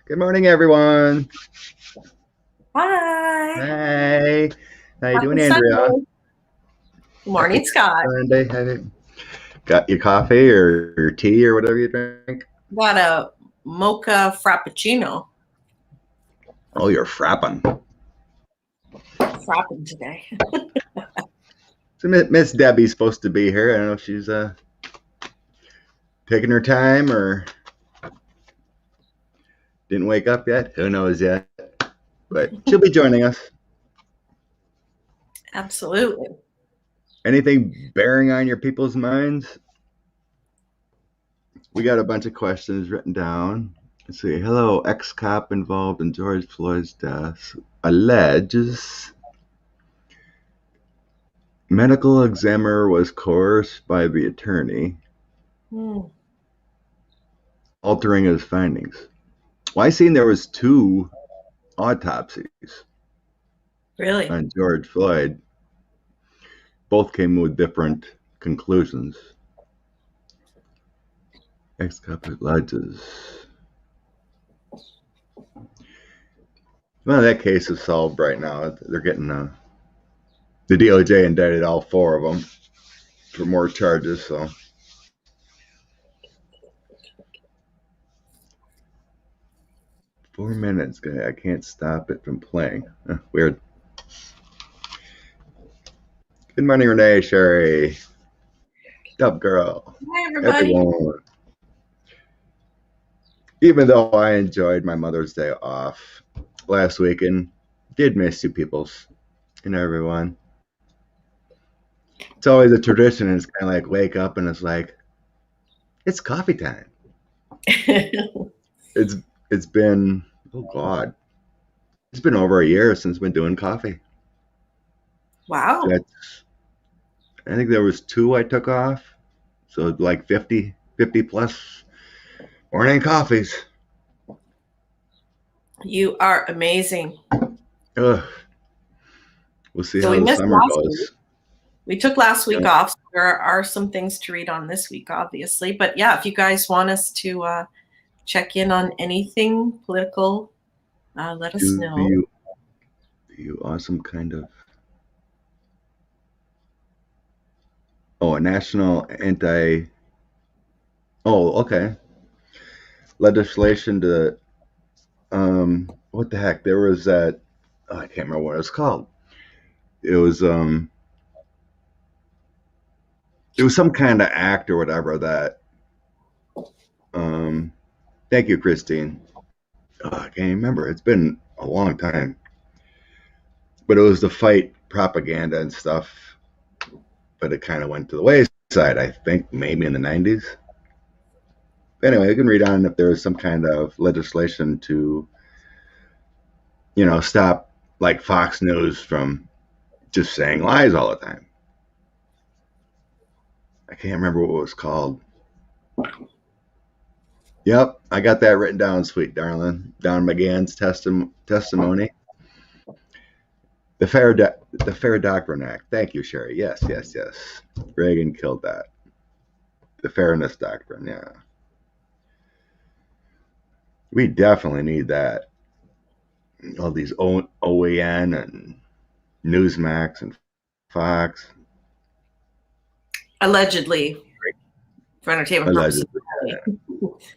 Good morning, everyone. Hi. Hey, how you doing, Happy Andrea? Sunday. Good Happy morning, Scott. Sunday. Got your coffee or your tea or whatever you drink? Got a mocha frappuccino. Oh, you're frapping. Frapping today. So Miss Debbie's supposed to be here. I don't know if she's taking her time or didn't wake up yet. Who knows yet? But she'll be joining us. Absolutely. Anything bearing on your people's minds? We got a bunch of questions written down. Let's see. Hello, ex-cop involved in George Floyd's death alleges medical examiner was coerced by the attorney, altering his findings. Well, I seen there was 2 autopsies Really? on George Floyd. Both came with different conclusions. Ex-cop alleges. Well, that case is solved right now. They're getting the DOJ indicted all 4 of them for more charges. So 4 minutes, guy. I can't stop it from playing. Weird. Good morning, Renee, Sherry. Dub girl. Hi, everybody. Everyone. Even though I enjoyed my Mother's Day off last weekend, did miss you peoples and everyone. It's always a tradition. It's kind of like wake up and it's like, it's coffee time. It's been, oh God, it's been over a year since we've been doing coffee. Wow. I think there was 2 I took off. So like 50 plus morning coffees. You are amazing. Ugh. We'll see So how we the missed summer last goes. week. We took last week Yeah. off. So there are some things to read on this week, obviously. But yeah, if you guys want us to check in on anything political, let us know. You awesome kind of. Oh, a national anti. Oh, okay. Legislation to. What the heck? There was that. Oh, I can't remember what it was called. It was some kind of act or whatever that. Thank you, Christine. Oh, I can't remember. It's been a long time. But it was to fight propaganda and stuff. But it kind of went to the wayside. I think maybe in the 90s. Anyway, you can read on if there was some kind of legislation to, stop like Fox News from just saying lies all the time. I can't remember what it was called. Yep, I got that written down, sweet darling. Down McGahn's testimony. The Fair Doctrine Act. Thank you, Sherry. Yes. Reagan killed that. The Fairness Doctrine, yeah. We definitely need that. All these OAN and Newsmax and Fox. Allegedly, for entertainment purposes.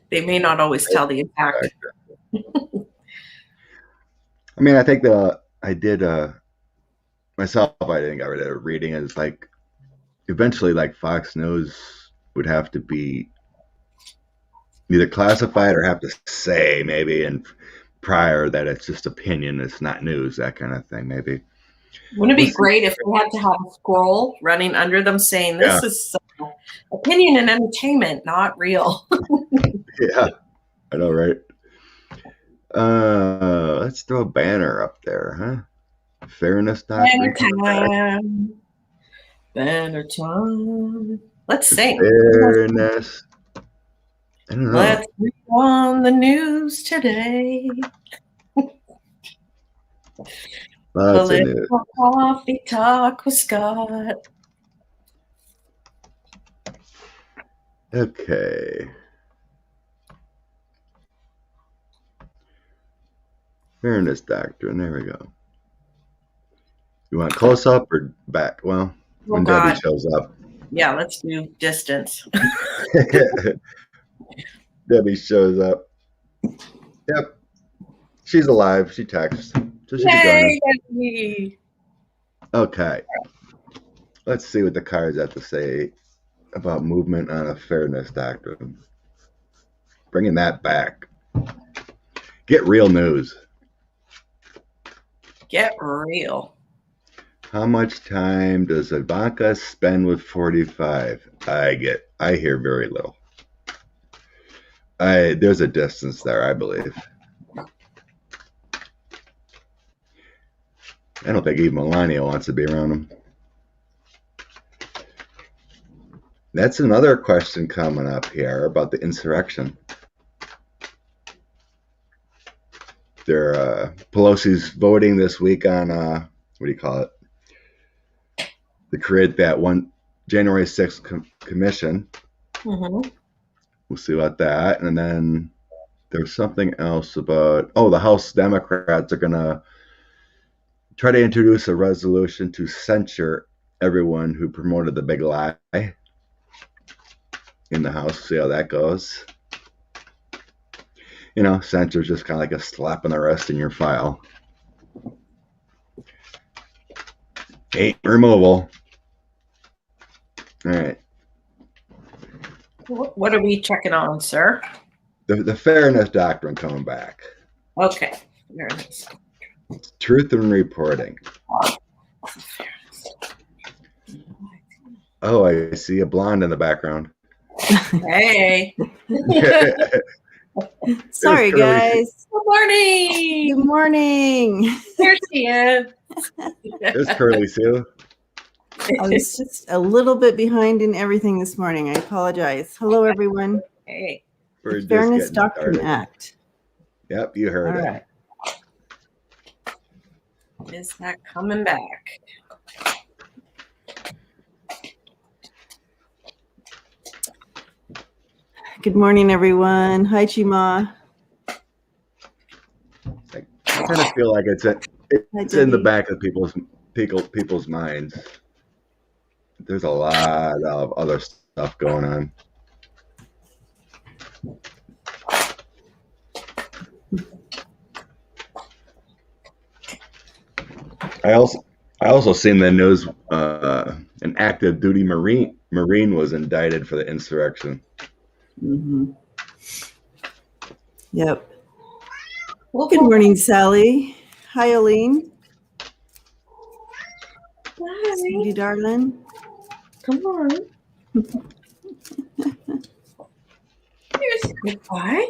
They may not always tell the exact. I mean, I think I did myself. I didn't get rid of reading it. It's like eventually, like Fox News would have to be either classified or have to say maybe and prior that it's just opinion, it's not news, that kind of thing. Maybe. Wouldn't it be great if we had to have a scroll running under them saying this is opinion and entertainment, not real? Yeah, I know, right? Let's throw a banner up there, huh? Fairness Doctrine. Banner time. Let's sing. Fairness. I don't know. Let's read on the news today. Political coffee talk with Scott. Okay. Fairness doctrine. There we go. You want close up or back? Well, when Debbie shows up. Yeah, let's do distance. Debbie shows up. Yep. She's alive. She texts. So she can join us. Okay. Let's see what the cards have to say about movement on a fairness doctrine. Bringing that back. Get real news. Get real. How much time does Ivanka spend with 45? I hear very little. There's a distance there, I believe. I don't think even Melania wants to be around him. That's another question coming up here about the insurrection. Pelosi's voting this week on what do you call it? To create that one January 6th commission. Mm-hmm. We'll see about that. And then there's something else about, the House Democrats are going to try to introduce a resolution to censure everyone who promoted the big lie in the House. See how that goes. Censure is just kind of like a slap on the wrist in your file. Ain't removable. All right. What are we checking on, sir? The fairness doctrine coming back. Okay. Fairness. Truth in reporting. Oh, I see a blonde in the background. Hey. Sorry, guys. Good morning. Good morning. Here she is. There's Curly Sue. I was just a little bit behind in everything this morning. I apologize. Hello, everyone. Hey. The Fairness Doctrine Act. Yep, you heard it. Right. Is that coming back? Good morning, everyone. Hi, Chima. I kind of feel like it's in the back of people's minds. There's a lot of other stuff going on. I also seen the news. An active duty Marine was indicted for the insurrection. Mm-hmm. Yep. Well, good morning, Sally. Hi, Aline. Hi. You darling. Come on. Here's a goodbye.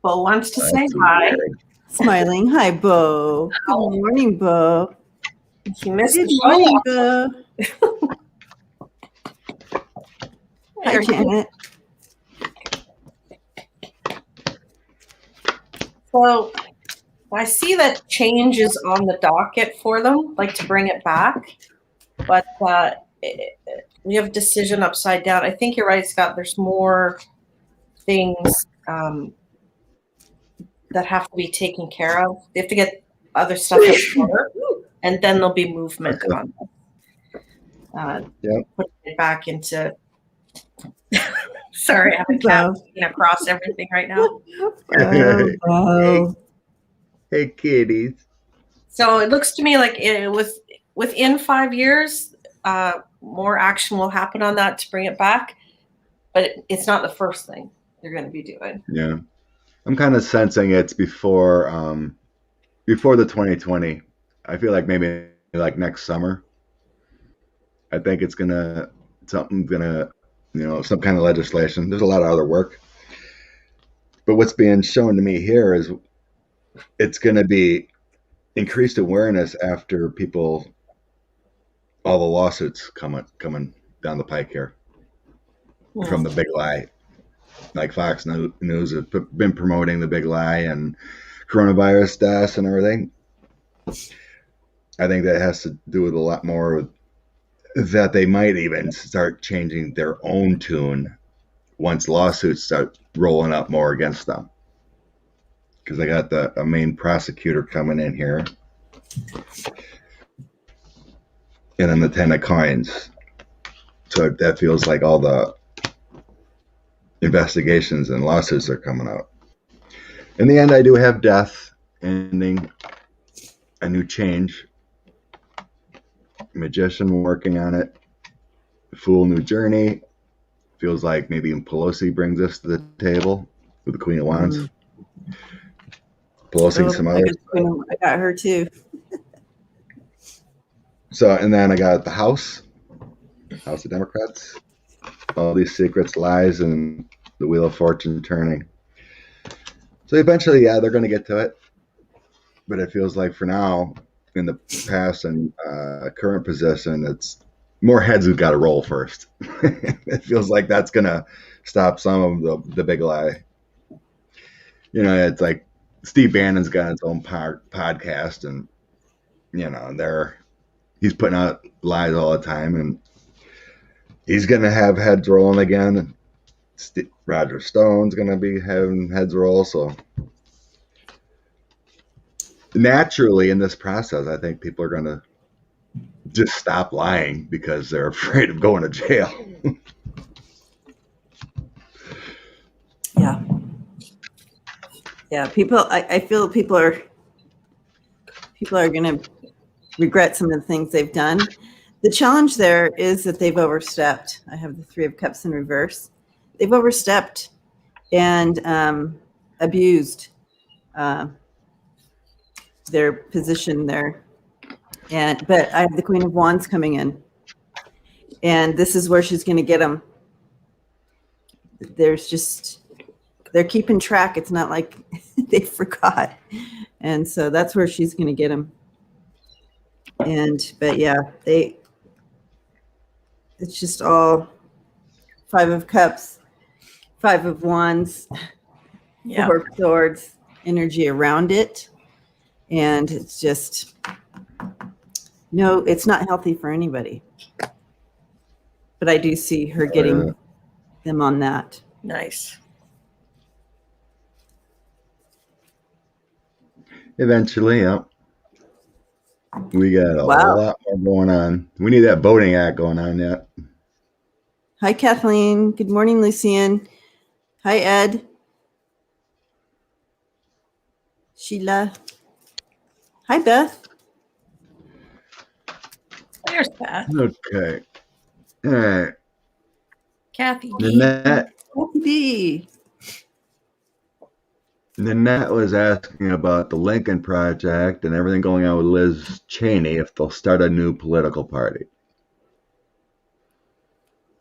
Bo wants to say hi. Smiling. Hi, Bo. Good morning, Bo. She missed Good the morning, show. Bo. Hi, Janet. So I see that change is on the docket for them, like to bring it back. But we have decision upside down. I think you're right, Scott. There's more things that have to be taken care of. They have to get other stuff in order, and then there'll be movement on putting it back into. Sorry, I have a cat across everything right now. Hey, kitties. So it looks to me like within 5 years, more action will happen on that to bring it back. But it's not the first thing they're going to be doing. Yeah. I'm kind of sensing it's before the 2020. I feel like maybe like next summer. I think some kind of legislation. There's a lot of other work. But what's being shown to me here is it's going to be increased awareness after all the lawsuits coming down the pike here from the big lie. Like Fox News has been promoting the big lie and coronavirus deaths and everything. I think that has to do with a lot more that they might even start changing their own tune once lawsuits start rolling up more against them. because I got a main prosecutor coming in here, and then the 10 of coins. So that feels like all the investigations and lawsuits are coming out. In the end, I do have death, ending, a new change, magician working on it, fool, new journey. Feels like maybe even Pelosi brings this to the table with the Queen of Wands. Pelosi, some others. I got her too. So, and then I got the House of Democrats. All these secrets, lies, and the Wheel of Fortune turning. So eventually, yeah, they're going to get to it. But it feels like for now, in the past and current position, it's more heads who've got to roll first. It feels like that's going to stop some of the big lie. You know, it's like Steve Bannon's got his own podcast, and, you know, he's putting out lies all the time, and he's going to have heads rolling again. And Roger Stone's going to be having heads roll. So naturally in this process, I think people are going to just stop lying because they're afraid of going to jail. Yeah. Yeah. I feel people are going to regret some of the things they've done. The challenge there is that they've overstepped. I have the 3 of Cups in reverse. They've overstepped and abused their position there. But I have the Queen of Wands coming in, and this is where she's going to get them. They're keeping track. It's not like they forgot, and so that's where she's going to get them. But yeah, it's just all 5 of Cups, 5 of Wands, 4 of Swords, energy around it. And it's just, no, it's not healthy for anybody. But I do see her getting them on that. Nice. Eventually, yeah. We got a lot more going on. We need that voting act going on yet. Hi, Kathleen. Good morning, Lucian. Hi, Ed. Sheila. Hi, Beth. There's Beth. Okay. All right. Kathy. Nanette B. was asking about the Lincoln Project and everything going on with Liz Cheney, if they'll start a new political party.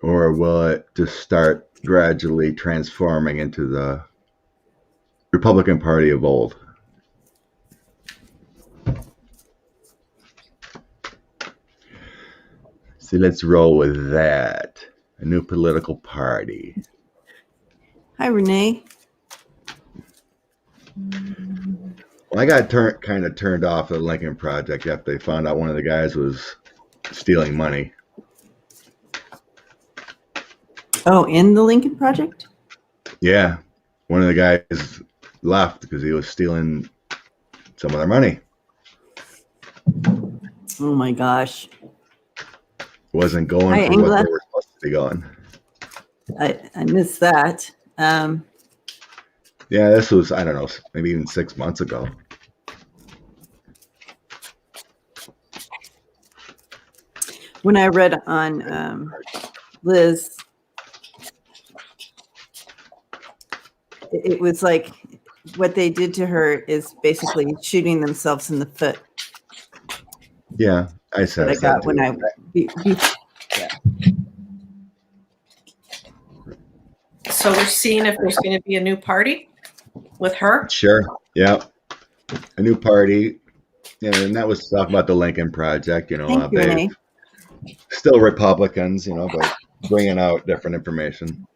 Or will it just start gradually transforming into the Republican Party of old? So let's roll with that. A new political party. Hi, Renee. Well, I got kind of turned off the Lincoln Project after they found out one of the guys was stealing money. Oh, in the Lincoln Project? Yeah. One of the guys left because he was stealing some of their money. Oh, my gosh. Wasn't going for Angela. what they were supposed to be going. I missed that. Yeah, this was, I don't know, maybe even 6 months ago. When I read on Liz, it was like what they did to her is basically shooting themselves in the foot. Yeah, I said I got when I. So we're seeing if there's going to be a new party with her. Sure. Yeah. A new party. Yeah, and that was talking about the Lincoln Project. You know, Thank you, Renee. Still Republicans, you know, but bringing out different information.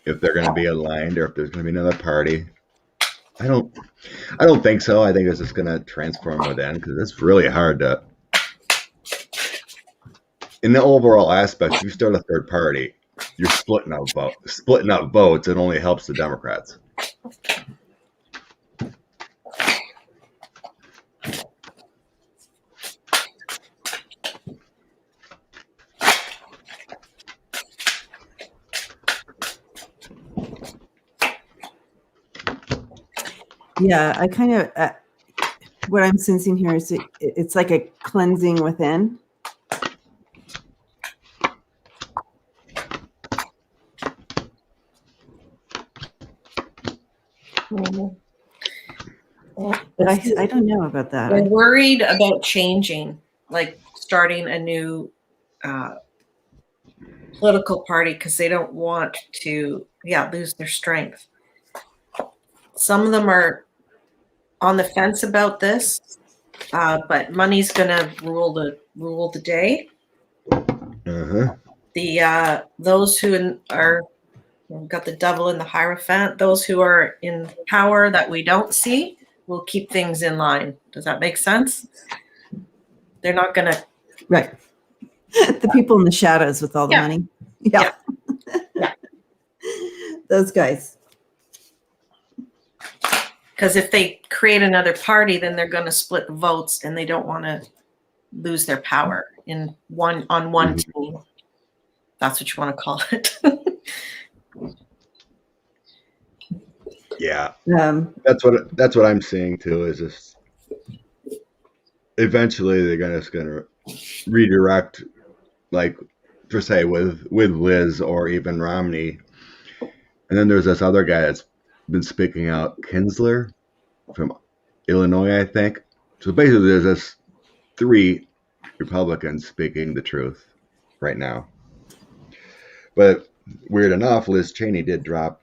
If they're going to be aligned or if there's going to be another party. I don't think so. I think it's just going to transform within because it's really hard to. In the overall aspect, if you start a third party, you're splitting up votes. It only helps the Democrats. Yeah, I kind of, what I'm sensing here is it's like a cleansing within. Mhm. But I don't know about that. They're worried about changing, like starting a new political party because they don't want to, lose their strength. Some of them are on the fence about this, but money's going to rule the day. Uh-huh. Those who are got the devil in the Hierophant, those who are in power that we don't see will keep things in line. Does that make sense? They're not going to. Right. The people in the shadows with all the money. Yeah. Those guys. Because if they create another party, then they're going to split the votes, and they don't want to lose their power on one team. That's what you want to call it. Yeah. That's what I'm seeing too. Is just eventually they're just gonna redirect, like per se with Liz or even Romney, and then there's this other guy that's been speaking out, Kinsler from Illinois, I think. So basically, there's this 3 Republicans speaking the truth right now. But weird enough, Liz Cheney did drop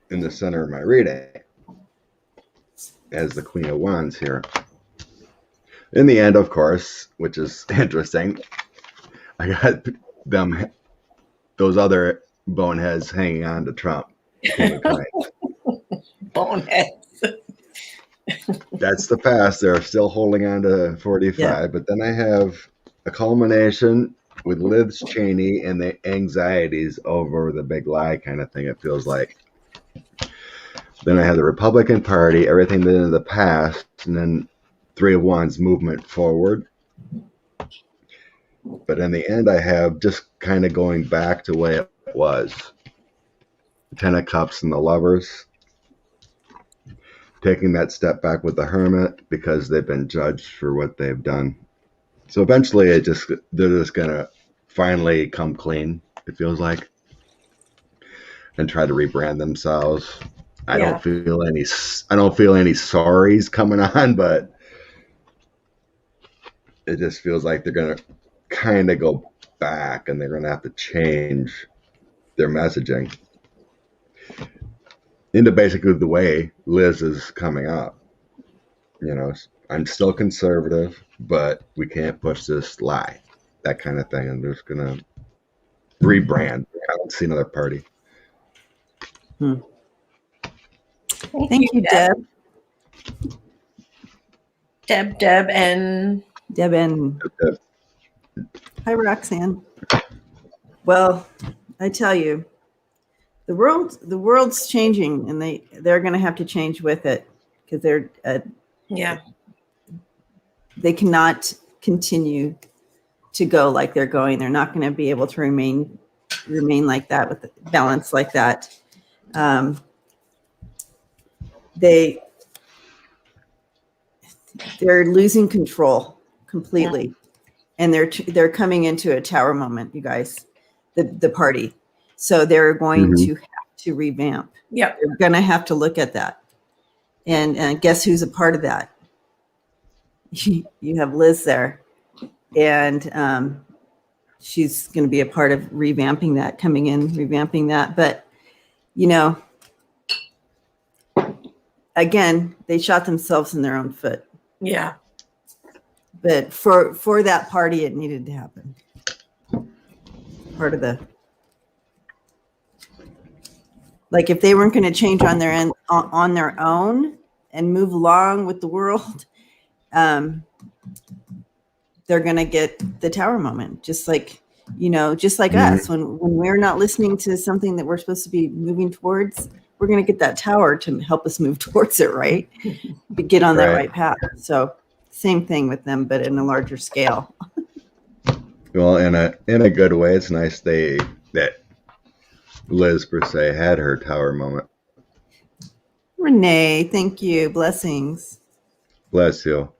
in the center of my reading as the Queen of Wands here. In the end, of course, which is interesting, I got those other boneheads hanging on to Trump. Boneheads. That's the past. They're still holding on to 45. Yeah. But then I have a culmination with Liz Cheney and the anxieties over the big lie kind of thing, it feels like. Then I have the Republican Party, everything that in the past, and then 3 of Wands movement forward. But in the end, I have just kind of going back to the way it was. 10 of Cups and the Lovers. Taking that step back with the Hermit because they've been judged for what they've done. So eventually they're just going to finally come clean, it feels like, and try to rebrand themselves. I don't feel any sorries coming on, but it just feels like they're going to kind of go back and they're going to have to change their messaging into basically the way Liz is coming up. You know, I'm still conservative, but we can't push this lie, that kind of thing. And they're just going to rebrand. I don't see another party. Thank you, Deb. Deb and hi, Roxanne. Well, I tell you, the world's changing, and they're going to have to change with it because they cannot continue to go like they're going. They're not going to be able to remain like that with balance like that. They're losing control completely, and they're coming into a tower moment, you guys, the party. So they're going to have to revamp. Yeah, they're going to have to look at that, and guess who's a part of that? You have Liz there, and she's going to be a part of revamping that, coming in, revamping that. But again, they shot themselves in their own foot. Yeah. But for that party, it needed to happen. Part of like if they weren't going to change on their own and move along with the world, they're going to get the tower moment, just like us when we're not listening to something that we're supposed to be moving towards. we're going to get that tower to help us move towards it, right? To get on that right path. So same thing with them, but in a larger scale. Well, in a good way, it's nice that Liz per se had her tower moment. Renee, thank you. Blessings. Bless you.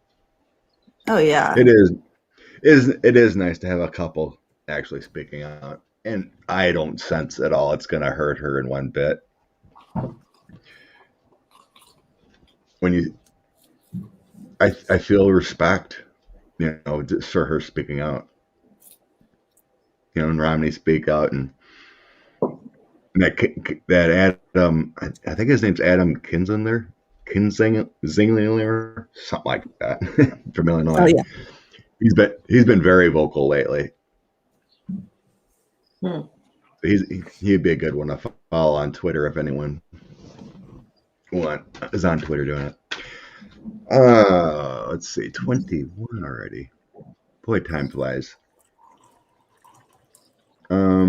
Oh yeah. It is nice to have a couple actually speaking out, and I don't sense at all it's going to hurt her in one bit. I feel respect, just for her speaking out. And Romney speak out, and that Adam, I think his name's Adam Kinzinger, something like that, from Illinois. Oh yeah. He's been very vocal lately. He'd be a good one to follow on Twitter if anyone is on Twitter doing it. Let's see, 21 already. Boy, time flies.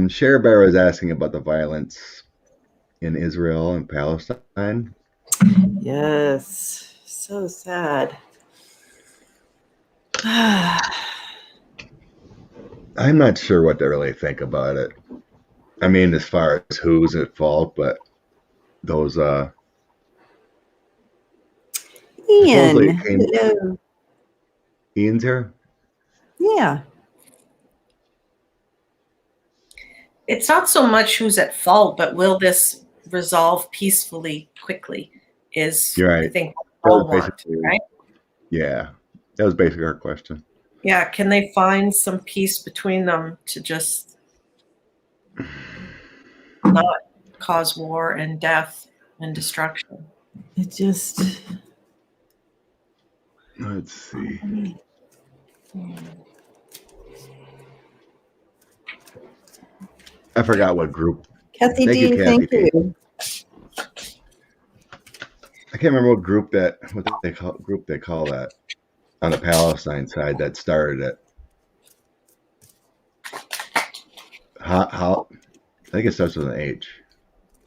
Cher Bear was asking about the violence in Israel and Palestine. Yes, so sad. I'm not sure what to really think about it. I mean, as far as who's at fault, but those Ian, hello. Ian's here? Yeah. It's not so much who's at fault, but will this resolve peacefully, quickly? You're right. I think all want, right? Yeah, that was basically our question. Yeah, can they find some peace between them to just not cause war and death and destruction? It just... Let's see. I forgot what group. Kathy D, thank you. I can't remember what they call that on the Palestine side that started it. How I think it starts with an H.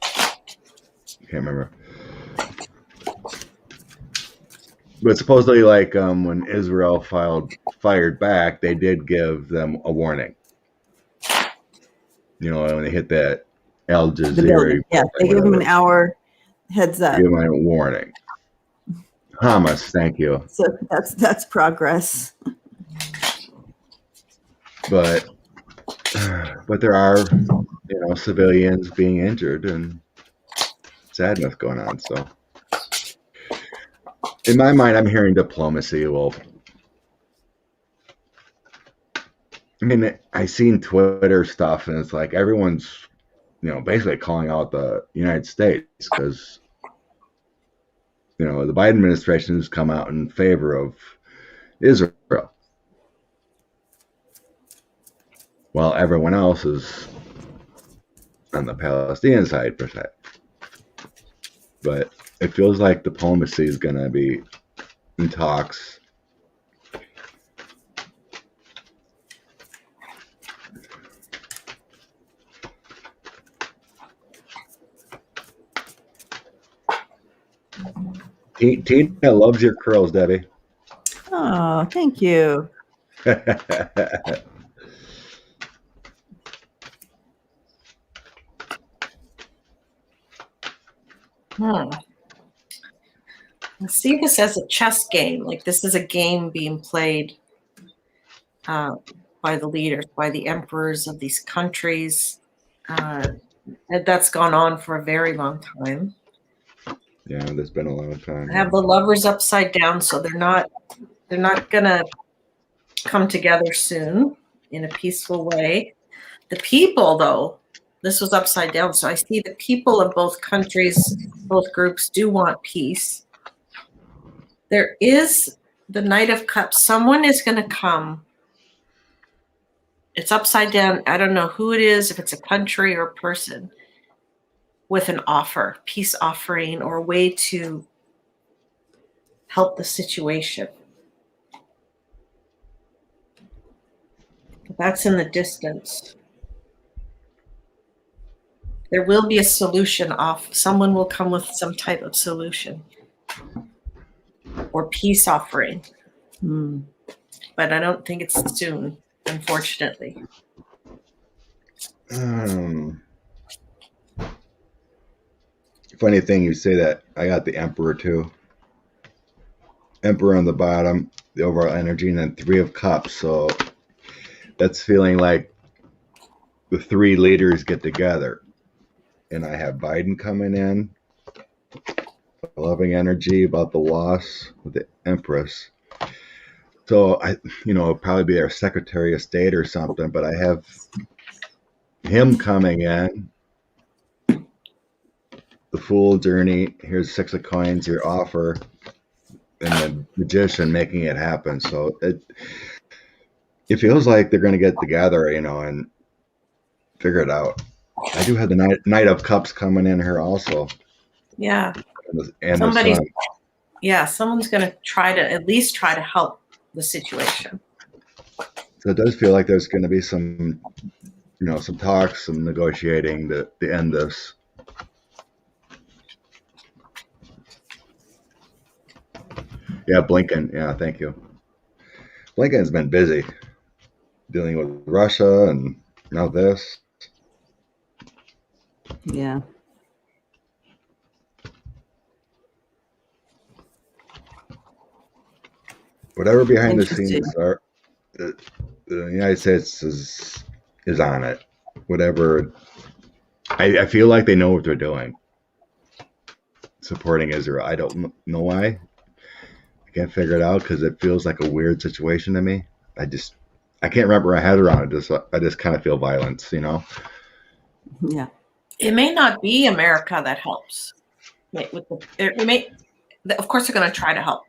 Can't remember. But supposedly, like when Israel fired back, they did give them a warning. When they hit that Al Jazeera. Yeah, they give them an hour heads up. Give them a warning. Hamas, thank you. So that's progress. But there are, civilians being injured and sadness going on. So in my mind, I'm hearing diplomacy will. I mean, I seen Twitter stuff, and it's like everyone's, basically calling out the United States because, the Biden administration has come out in favor of Israel, while everyone else is on the Palestinian side per se. But it feels like diplomacy is going to be in talks. Tina loves your curls, Debbie. Oh, thank you. I see this as a chess game. Like this is a game being played by the leaders, by the emperors of these countries. That's gone on for a very long time. Yeah, there's been a long time. I have the lovers upside down, so they're not gonna come together soon in a peaceful way. The people, though, this was upside down. So I see the people of both countries, both groups do want peace. There is the Knight of Cups. Someone is going to come. It's upside down. I don't know who it is, if it's a country or a person, with an offer, peace offering, or a way to help the situation. That's in the distance. There will be a solution off. Someone will come with some type of solution or peace offering. But I don't think it's soon, unfortunately. Funny thing you say that. I got the Emperor too. Emperor on the bottom, the overall energy, and then 3 of Cups. So that's feeling like the 3 leaders get together. And I have Biden coming in, loving energy about the loss with the Empress. So probably be our Secretary of State or something, but I have him coming in. The Fool journey. Here's 6 of Coins, your offer, and the Magician making it happen. So it feels like they're going to get together, and figure it out. I do have the Knight of Cups coming in here also. Yeah. And somebody's someone's going to at least try to help the situation. So it does feel like there's going to be some talks, some negotiating to end this. Yeah, Blinken. Yeah, thank you. Blinken's been busy dealing with Russia and now this. Yeah. Whatever behind the scenes are, the United States is on it. Whatever. I feel like they know what they're doing. Supporting Israel. I don't know why. I can't figure it out because it feels like a weird situation to me. I can't wrap my head around it. I just kind of feel violence, Yeah. It may not be America that helps. Of course, they're going to try to help,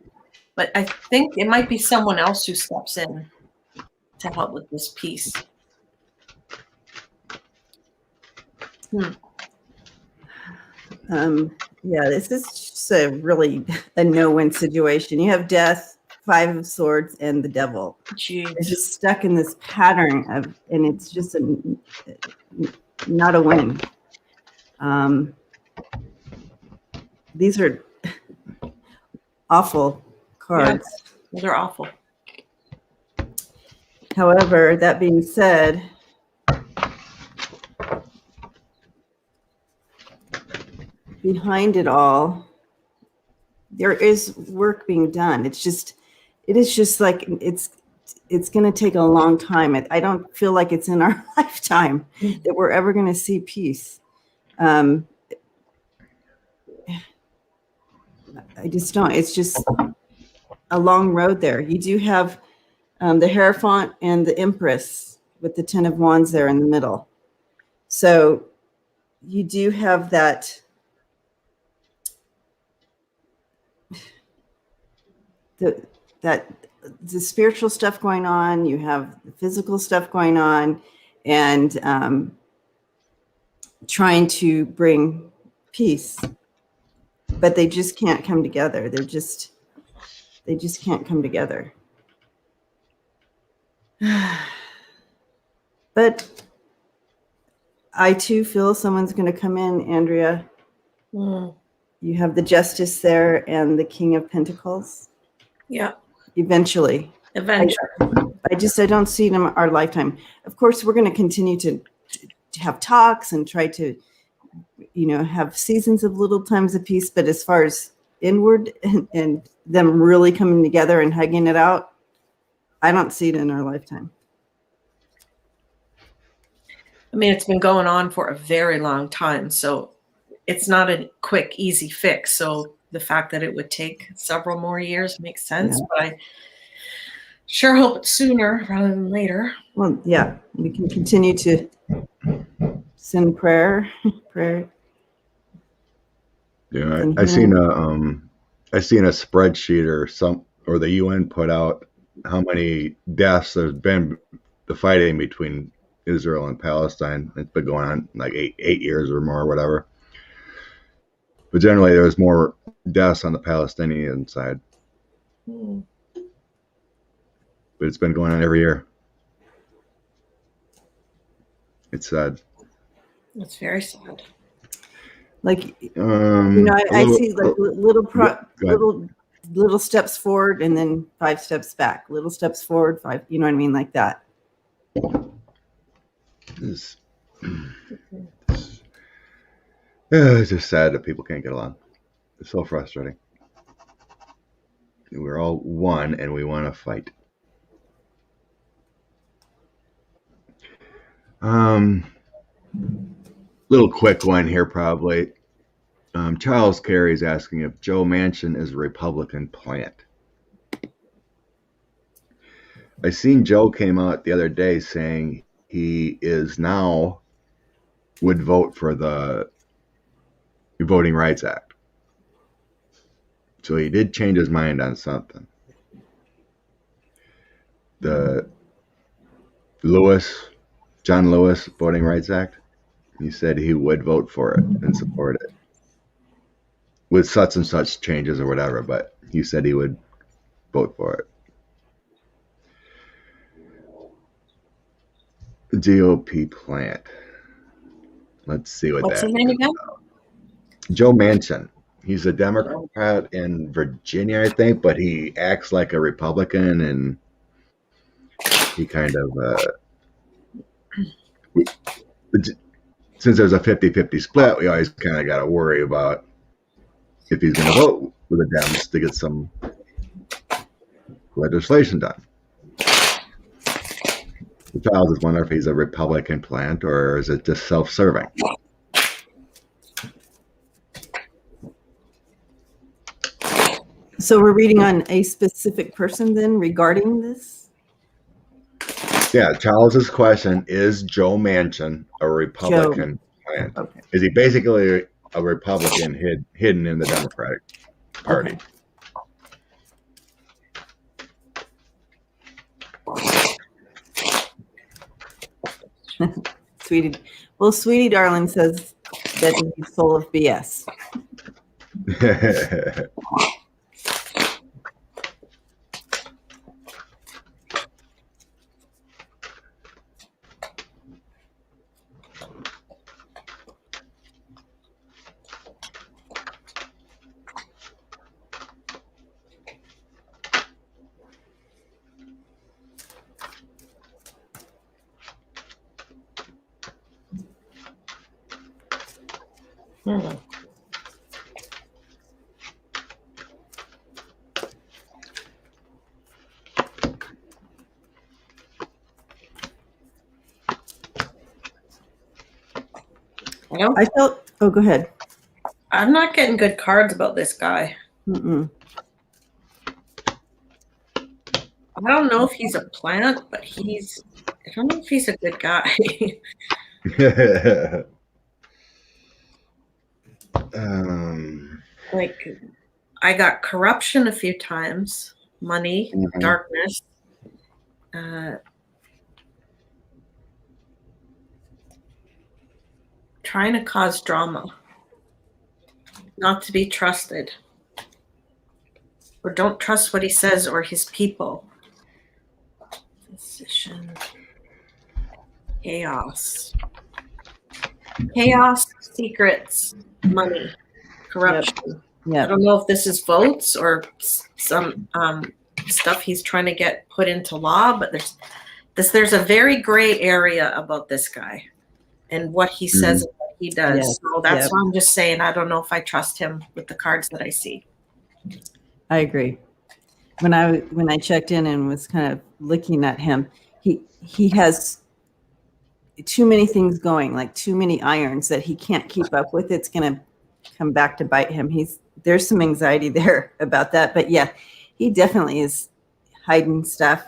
but I think it might be someone else who steps in to help with this peace. Yeah, this is just a no-win situation. You have Death, 5 of Swords, and the Devil. Jeez. They're just stuck in this pattern and it's just not a win. These are awful cards. Yeah, they're awful. However, that being said, behind it all, there is work being done. It is just like it's going to take a long time. I don't feel like it's in our lifetime that we're ever going to see peace. I just don't. It's just a long road there. You do have the Hierophant and the Empress with the 10 of Wands there in the middle. So you do have that the spiritual stuff going on, you have the physical stuff going on, and trying to bring peace, but they just can't come together. They just can't come together. But I too feel someone's going to come in, Andrea. You have the Justice there and the King of Pentacles. Yeah. Eventually. I don't see it in our lifetime. Of course, we're going to continue to have talks and try to, have seasons of little times of peace. But as far as inward and them really coming together and hugging it out, I don't see it in our lifetime. I mean, it's been going on for a very long time, so it's not a quick, easy fix. So the fact that it would take several more years makes sense, but I sure hope it's sooner rather than later. Well, yeah, we can continue to send prayer. Yeah, I seen a spreadsheet or the UN put out how many deaths there's been the fighting between Israel and Palestine. It's been going on like eight years or more, or whatever. But generally, there's more deaths on the Palestinian side. But it's been going on every year. It's sad. That's very sad. Like, a I little- see like Go ahead. little steps forward and then 5 steps back. Little steps forward, 5. You know what I mean, like that. It's it's just sad that people can't get along. It's so frustrating. We're all one, and we want to fight. Little quick one here, probably. Charles Carey's asking if Joe Manchin is a Republican plant. I seen Joe came out the other day saying he is now would vote for the Voting Rights Act. So he did change his mind on something. The John Lewis Voting Rights Act, he said he would vote for it and support it with such and such changes or whatever, but he said he would vote for it. The GOP plant. Let's see what What's that his name is again? about. Joe Manchin. He's a Democrat in Virginia, I think, but he acts like a Republican, and he kind of since there's a 50-50 split, we always kind of got to worry about if he's going to vote with the Dems to get some legislation done. The child is wondering if he's a Republican plant or is it just self-serving? So we're reading on a specific person then regarding this? Yeah, Charles's question is Joe Manchin a Republican plant? Okay. Is he basically a Republican hidden in the Democratic Party? Okay. Sweetie Darling says that he's full of BS. I felt. Oh, go ahead. I'm not getting good cards about this guy. Mm-mm. I don't know if he's a plant, but I don't know if he's a good guy. Like, I got corruption a few times, money, darkness, trying to cause drama, not to be trusted, or don't trust what he says or his people. Decision, chaos, secrets, money, corruption. Yep. I don't know if this is votes or some stuff he's trying to get put into law, but there's a very gray area about this guy and what he says and what he does. Yes. So that's why I'm just saying I don't know if I trust him with the cards that I see. I agree. When I checked in and was kind of looking at him, he has too many things going, like too many irons that he can't keep up with. It's going to come back to bite him. There's some anxiety there about that, but yeah, he definitely is hiding stuff.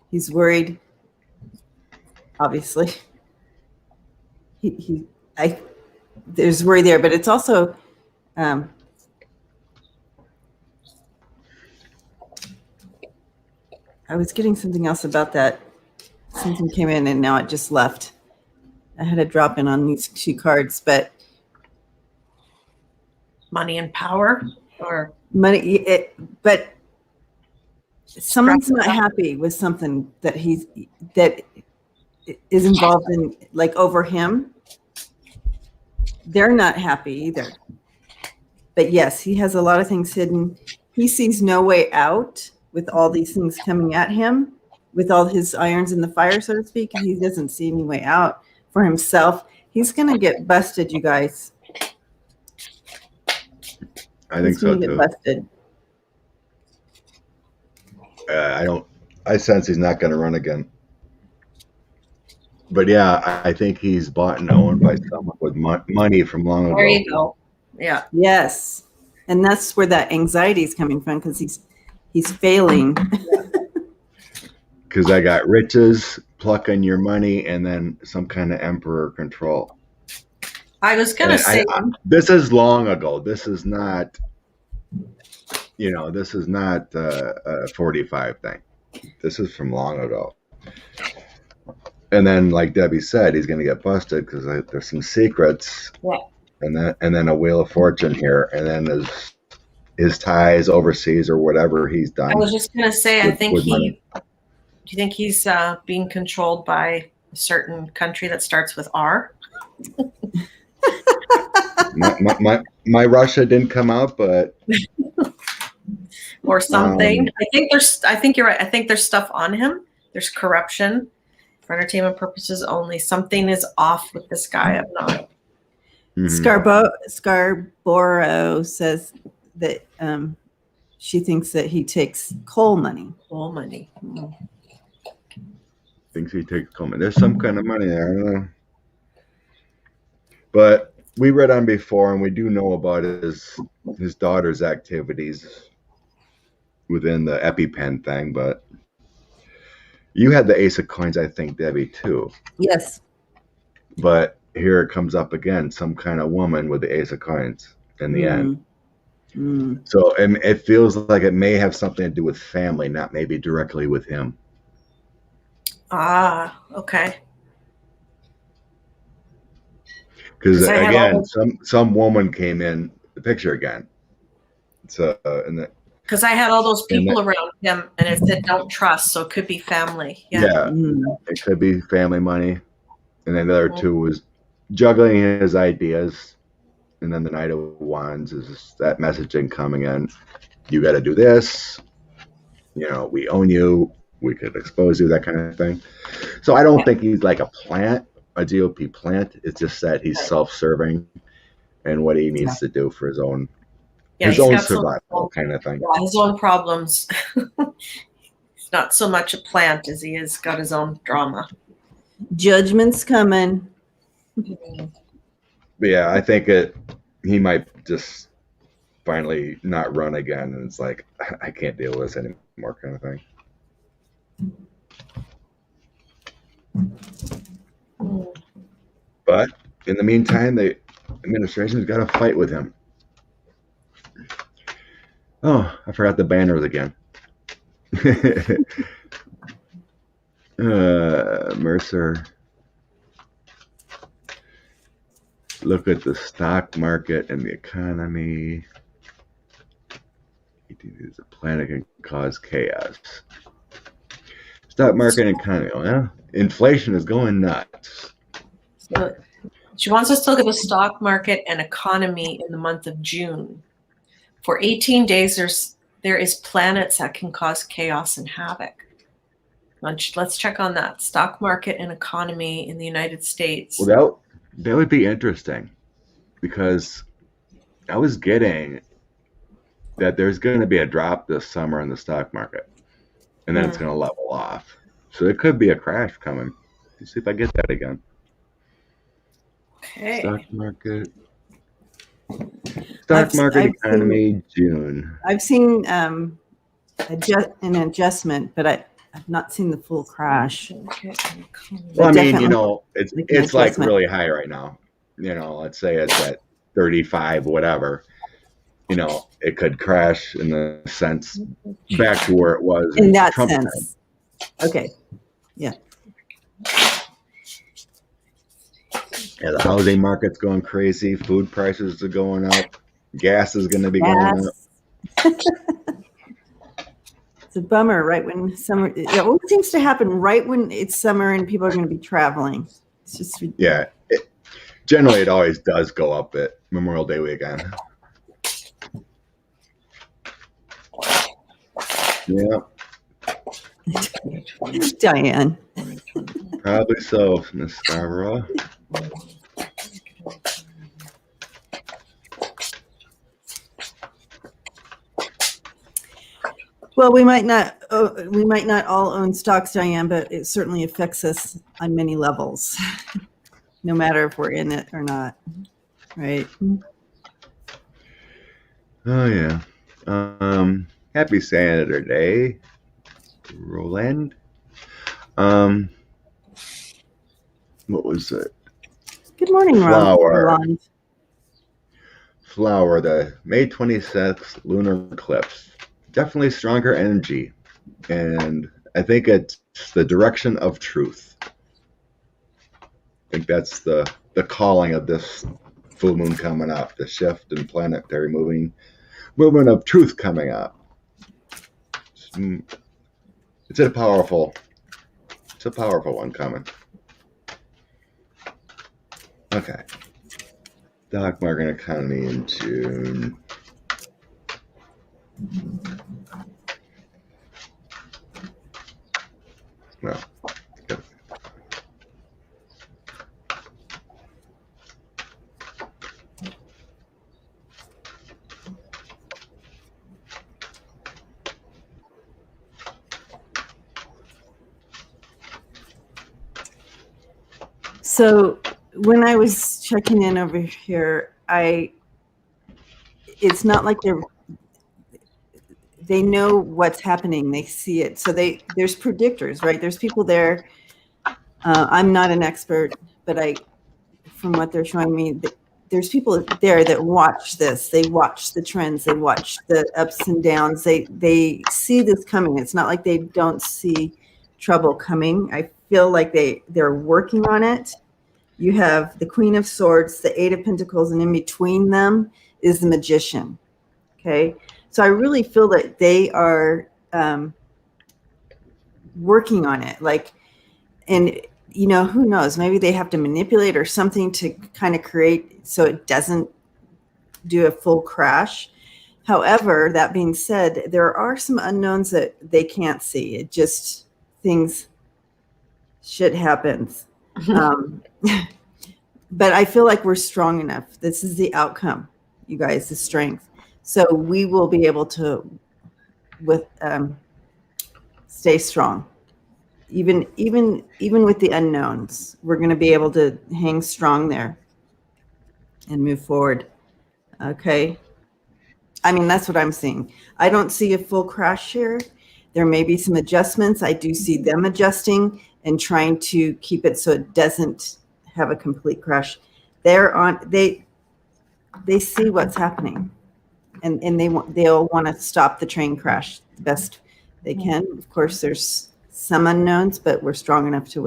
He's worried, obviously. There's worry there, but it's also I was getting something else about that. Something came in and now it just left. I had a drop in on these 2 cards, but Money and power, or money. But someone's not happy with something that is involved in, like, over him, they're not happy either. But yes, he has a lot of things hidden. He sees no way out with all these things coming at him, with all his irons in the fire, so to speak. He doesn't see any way out for himself. He's going to get busted, you guys. I think so He's going to too. get busted. I sense he's not going to run again. But yeah, I think he's bought and owned by someone with money from long ago. There you go. Yeah. Yes. And that's where that anxiety is coming from, because he's failing. Because I got riches, plucking your money, and then some kind of emperor control. I was going to say. This is long ago. This is not, this is not a 45 thing. This is from long ago. And then, like Debbie said, he's going to get busted because there's some secrets. Yeah. And then a Wheel of Fortune here. And then his ties overseas or whatever he's done. I was just going to say, do you think he's being controlled by a certain country that starts with R? my Russia didn't come out, but or something. I think you're right. I think there's stuff on him. There's corruption for entertainment purposes only. Something is off with this guy. I'm not. Scarborough says that she thinks that he takes coal money. Coal money. Mm-hmm. Thinks he takes coal money. There's some kind of money there. I don't know. But we read on before, and we do know about his daughter's activities within the EpiPen thing. But you had the Ace of Coins, I think, Debbie, too. Yes. But here it comes up again, some kind of woman with the Ace of Coins in the end. Mm. So it feels like it may have something to do with family, not maybe directly with him. Ah, okay. Because again, some woman came in the picture again. So because I had all those people around him, and it said don't trust, so it could be family. Yeah. It could be family money, and then the other two was juggling his ideas, and then the Knight of Wands is that messaging coming in. You got to do this. We own you. We could expose you, that kind of thing. So I don't think he's like a GOP plant. It's just that he's self-serving and what he needs to do for his own survival kind of thing. Yeah, his own problems. He's not so much a plant as he has got his own drama. Judgment's coming. But yeah, I think he might just finally not run again, and it's like, I can't deal with this anymore kind of thing. But in the meantime, the administration's got to fight with him. Oh, I forgot the banners again. Mercer. Look at the stock market and the economy. The planet can cause chaos. Stock market and economy. Well, inflation is going nuts. So she wants us to look at the stock market and economy in the month of June. For 18 days, there is planets that can cause chaos and havoc. Let's check on that. Stock market and economy in the United States. Well, that would be interesting, because I was getting that there's going to be a drop this summer in the stock market, and then it's going to level off. So it could be a crash coming. Let's see if I get that again. Okay. Stock market. Stock market economy, June. I've seen an adjustment, but I've not seen the full crash. Well, I mean, it's like really high right now. Let's say it's at 35, whatever. It could crash in the sense back to where it was in that Trump sense. Time. Okay. Yeah. Yeah, the housing market's going crazy. Food prices are going up. Gas is going to be going up. It's a bummer, right when summer. It always seems to happen right when it's summer and people are going to be traveling. It's just Generally, it always does go up at Memorial Day weekend. Yeah. Diane. Probably so, Miss Scarborough. Well, we might not all own stocks, Diane, but it certainly affects us on many levels, no matter if we're in it or not. Right. Oh yeah. Happy Senator Day, Roland. What was it? Good morning, Roland. Flower, the May 26th lunar eclipse. Definitely stronger energy. And I think it's the direction of truth. I think that's the calling of this full moon coming up, the shift in planetary movement of truth coming up. It's a powerful one coming. Okay. Stock market economy in June. No. Good. So when I was checking in over here, it's not like they know what's happening. They see it. So there's predictors, right? There's people there. I'm not an expert, but from what they're showing me, there's people there that watch this. They watch the trends. They watch the ups and downs. They see this coming. It's not like they don't see trouble coming. I feel like they're working on it. You have the Queen of Swords, the Eight of Pentacles, and in between them is the Magician. Okay. So I really feel that they are working on it. And who knows? Maybe they have to manipulate or something to kind of create so it doesn't do a full crash. However, that being said, there are some unknowns that they can't see. It just shit happens. But I feel like we're strong enough. This is the outcome, you guys, the strength. So we will be able to stay strong. Even with the unknowns, we're going to be able to hang strong there and move forward. Okay. I mean, that's what I'm seeing. I don't see a full crash here. There may be some adjustments. I do see them adjusting and trying to keep it so it doesn't have a complete crash. They see what's happening, and they'll want to stop the train crash the best they can. Of course, there's some unknowns, but we're strong enough so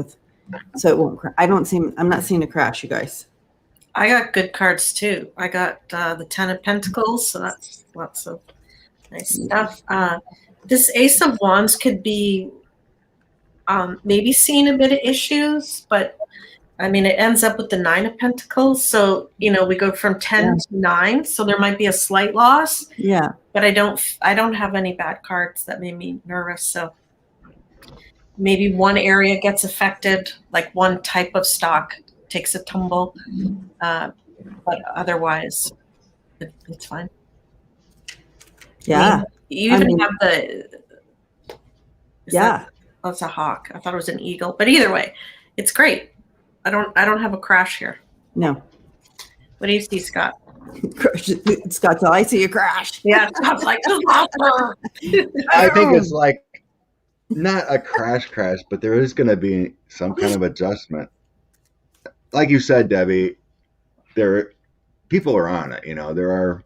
it won't crash. I'm not seeing a crash, you guys. I got good cards too. I got the Ten of Pentacles, so that's lots of nice stuff. This Ace of Wands could be maybe seeing a bit of issues, but I mean, it ends up with the Nine of Pentacles. So, we go from 10 to 9. So there might be a slight loss. Yeah. But I don't have any bad cards that made me nervous. So maybe one area gets affected, like one type of stock takes a tumble. But otherwise, it's fine. Yeah. You even have that's a hawk. I thought it was an eagle. But either way, it's great. I don't have a crash here. No. What do you see, Scott? Scott's all, I see a crash. Yeah, Scott's like, I think it's like not a crash, but there is going to be some kind of adjustment. Like you said, Debbie, people are on it. There are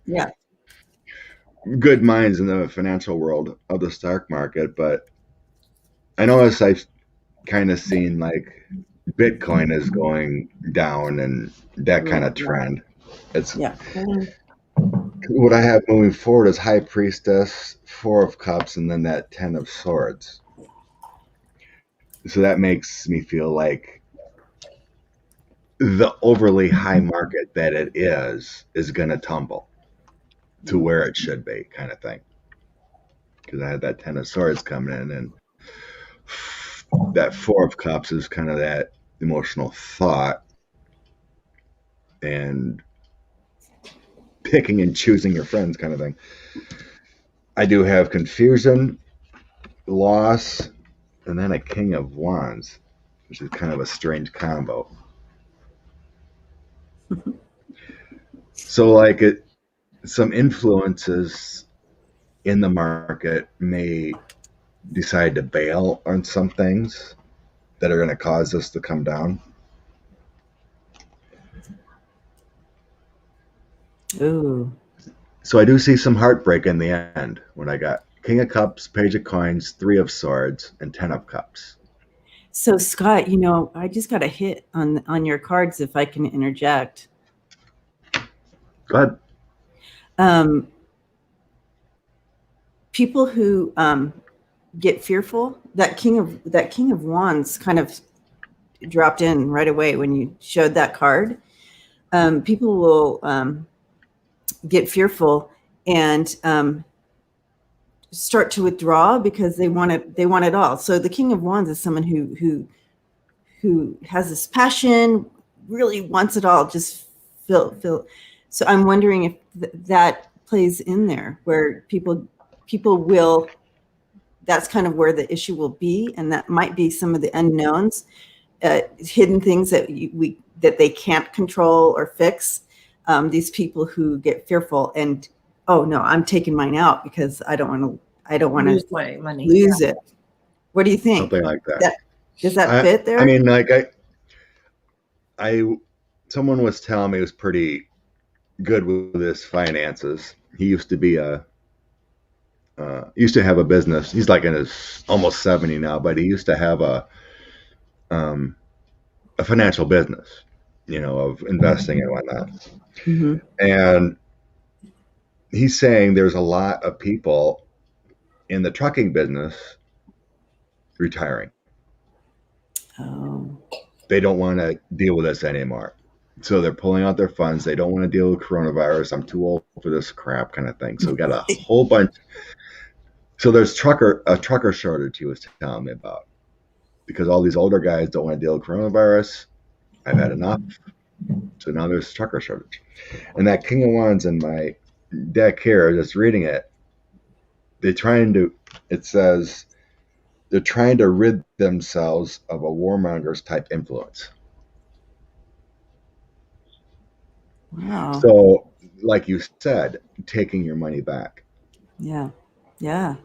good minds in the financial world of the stock market, but I notice I've kind of seen like Bitcoin is going down and that kind of trend. It's kind what I have moving forward is High Priestess, Four of Cups, and then that Ten of Swords. So that makes me feel like the overly high market that it is going to tumble to where it should be, kind of thing. Because I had that Ten of Swords coming in, and that Four of Cups is kind of that emotional thought and picking and choosing your friends kind of thing. I do have confusion, loss, and then a King of Wands, which is kind of a strange combo. So like some influences in the market may decide to bail on some things that are going to cause us to come down. Ooh. So I do see some heartbreak in the end when I got King of Cups, Page of Coins, Three of Swords, and 10 of Cups. So Scott, I just got a hit on your cards, if I can interject. Go ahead. People who get fearful, that King of Wands kind of dropped in right away when you showed that card. People will get fearful and start to withdraw because they want it all. So the King of Wands is someone who has this passion, really wants it all, just feel. So I'm wondering if that plays in there, where people will, that's kind of where the issue will be, and that might be some of the unknowns, hidden things that they can't control or fix. These people who get fearful and, oh no, I'm taking mine out because I don't want to lose my money. lose it. What do you think? Something like that. Does that fit there? I mean, like someone was telling me he was pretty good with his finances. He used to be used to have a business. He's like in his almost 70 now, but he used to have a financial business, of investing and whatnot. Mm-hmm. And he's saying there's a lot of people in the trucking business retiring. Oh. They don't want to deal with this anymore. So they're pulling out their funds. They don't want to deal with coronavirus. I'm too old for this crap kind of thing. So we got a whole bunch. So there's a trucker shortage he was telling me about, because all these older guys don't want to deal with coronavirus. I've had enough. So now there's a trucker shortage. And that King of Wands in my deck here, just reading it, it says they're trying to rid themselves of a warmonger's type influence. Wow. So, like you said, taking your money back. Yeah. Yeah.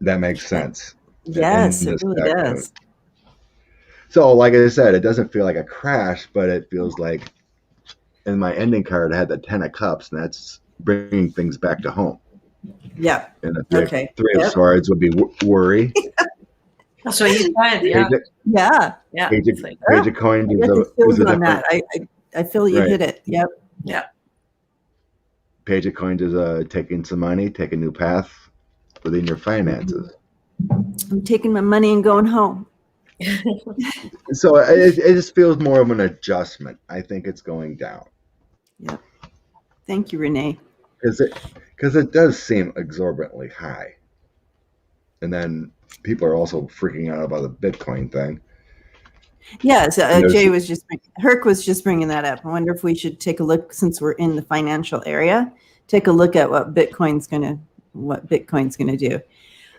That makes sense. Yes, it really does. So, like I said, it doesn't feel like a crash, but it feels like, in my ending card, I had the 10 of Cups, and that's bringing things back to home. Yeah. And the three of Yep. Swords would be worry. That's what you said. Yeah. Yeah. Yeah. Page of Coins I get the feels on that. I feel you Right. hit it. Yep. Yeah. Page of Coins is taking some money, take a new path within your finances. I'm taking my money and going home. So it just feels more of an adjustment. I think it's going down. Yep. Thank you, Renee. Because it does seem exorbitantly high. And then people are also freaking out about the Bitcoin thing. Yeah, so Herc was just bringing that up. I wonder if we should take a look, since we're in the financial area, take a look at what Bitcoin's gonna do.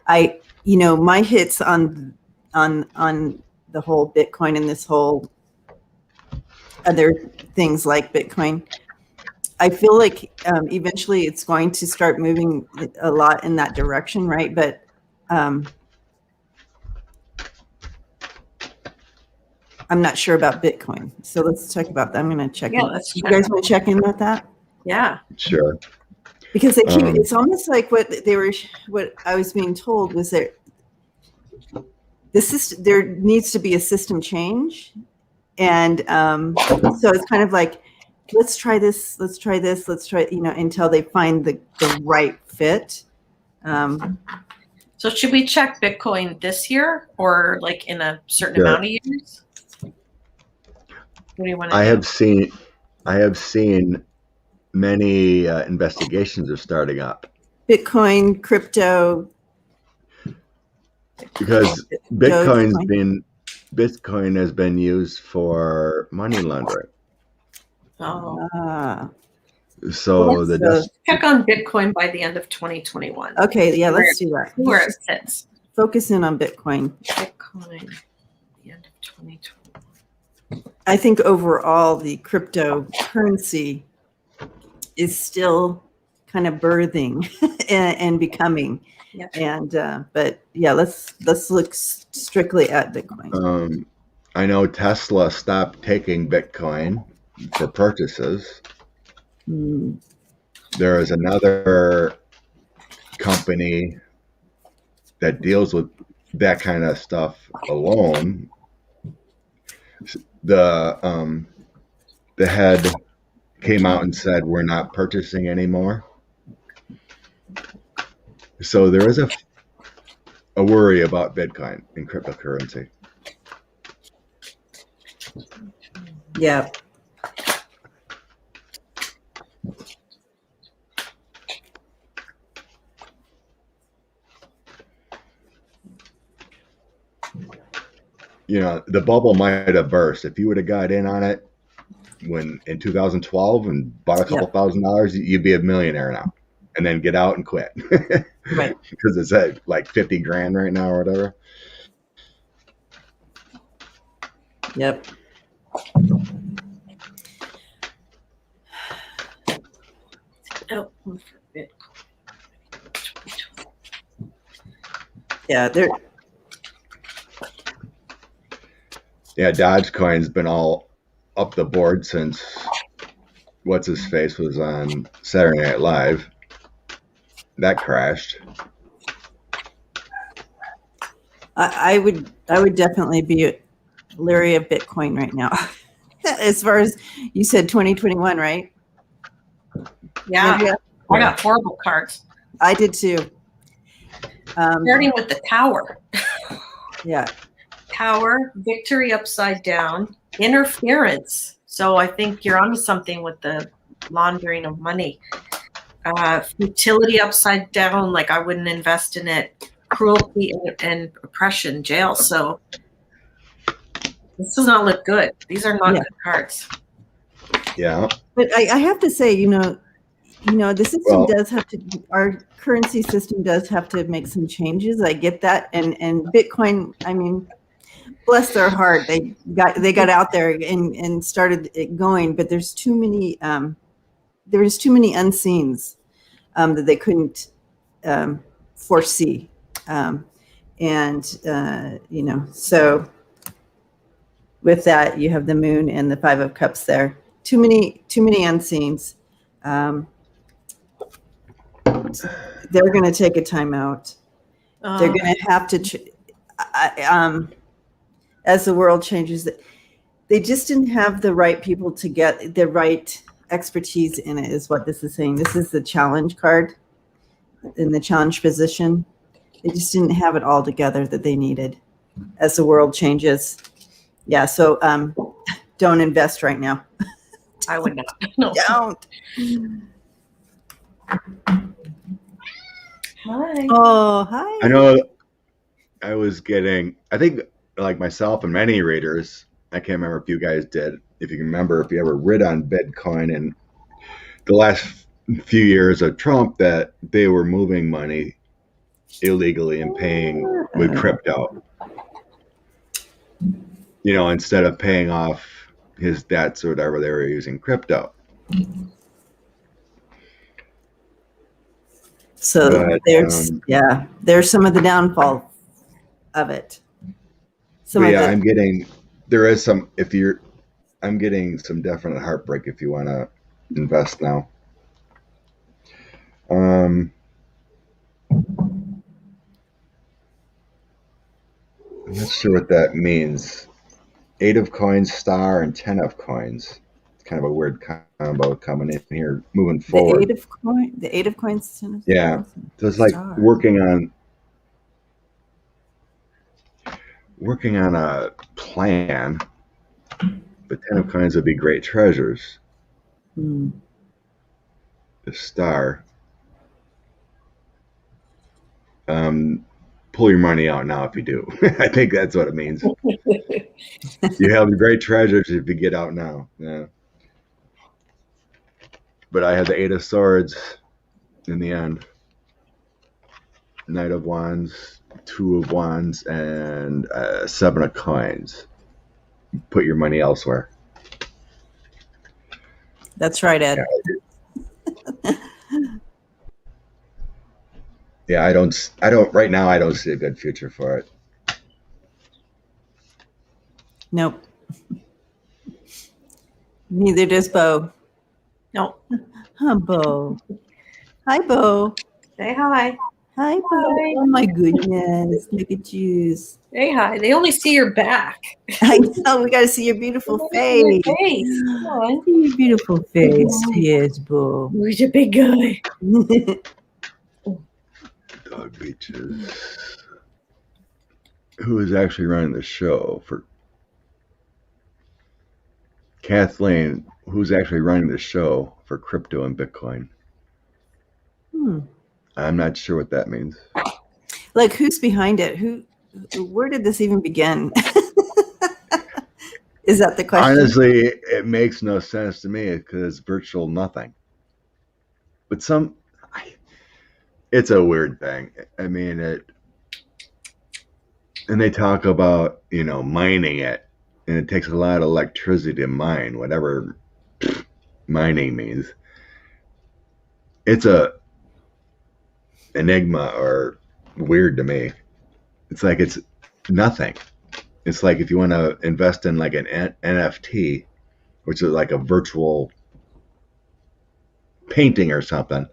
My hits on the whole Bitcoin and this whole other things like Bitcoin, I feel like eventually it's going to start moving a lot in that direction, right? But I'm not sure about Bitcoin. So let's talk about that. I'm going to check in. You guys want to check in with that? Yeah. Sure. Because they keep, it's almost like what I was being told was that there needs to be a system change. And so it's kind of like let's try this, let's try this, let's try, until they find the right fit. So should we check Bitcoin this year or like in a certain Sure. amount of years? What do you want to do? I have seen many investigations are starting up Bitcoin, crypto, because Dogecoin. Bitcoin has been used for money laundering. Oh. So let's check on Bitcoin by the end of 2021. Okay, yeah, let's do that. Where it sits. Focus in on Bitcoin. Bitcoin, the end of 2021. I think overall the cryptocurrency is still kind of birthing and becoming. Yeah. And but yeah, let's look strictly at Bitcoin. I know Tesla stopped taking Bitcoin for purchases. There is another company that deals with that kind of stuff alone. The head came out and said, we're not purchasing anymore. So there is a worry about Bitcoin and cryptocurrency. Yeah. The bubble might have burst. If you would have got in on it in 2012 and bought a couple $1,000s, you'd be a millionaire now, and then get out and quit. Right. Because it's at like 50 grand right now or whatever. Yep. Oh, yeah, Dogecoin's been all up the board since what's his face was on Saturday Night Live. That crashed. I would definitely be leery of Bitcoin right now. As far as you said, 2021, right? Yeah, Andrea? I got horrible cards. I did too. Starting with the tower. Yeah. Tower, victory upside down, interference. So I think you're onto something with the laundering of money. Futility upside down, like I wouldn't invest in it. Cruelty and oppression, jail. So this does not look good. These are not good cards. Yeah. But I have to say, the system does have to, our currency system does have to make some changes. I get that. And Bitcoin, I mean, bless their heart, they got out there and started it going, but there's too many unseens that they couldn't foresee. So with that, you have the moon and the 5 of Cups there. Too many unseens. They're going to take a timeout. They're going to have to, as the world changes, they just didn't have the right people to get the right expertise in it, is what this is saying. This is the challenge card in the challenge position. They just didn't have it all together that they needed as the world changes. Yeah, so don't invest right now. I would not. No. Don't. Hi. Oh, hi. I know I think like myself and many readers, I can't remember if you guys did, if you can remember, if you ever read on Bitcoin in the last few years of Trump, that they were moving money illegally and paying with crypto. Instead of paying off his debts or whatever, they were using crypto. So there's some of the downfall of it. I'm getting some definite heartbreak if you want to invest now. I'm not sure what that means. 8 of coins, star, and 10 of coins. kind of a weird combo coming in here, moving The forward. the eight of coins. Yeah. So it's like working on a plan, but 10 of coins would be great treasures. Hmm. The star. Pull your money out now if you do. I think that's what it means. You have great treasures if you get out now. Yeah. But I had the 8 of swords in the end. Knight of wands, 2 of wands, and 7 of coins. Put your money elsewhere. That's right, Ed. Yeah, I don't right now. I don't see a good future for it. Nope. Neither does Bo. No. Huh, Bo. Hi, Bo. Say hi. Hi, Bo. Hi. Oh my goodness. Look at you. Say hi. They only see your back. I know. We got to see your beautiful face. Your face. Come on. See your beautiful face. Yes, Bo. Who's a big guy? Dog beaches. Who is actually running the show for Kathleen? Who's actually running the show for crypto and Bitcoin? I'm not sure what that means. Like, who's behind it? Where did this even begin? Is that the question? Honestly, it makes no sense to me because it's virtual nothing. But it's a weird thing. I mean, and they talk about, mining it, and it takes a lot of electricity to mine, whatever mining means. It's a enigma or weird to me. It's like it's nothing. It's like if you want to invest in like an NFT, which is like a virtual painting or something.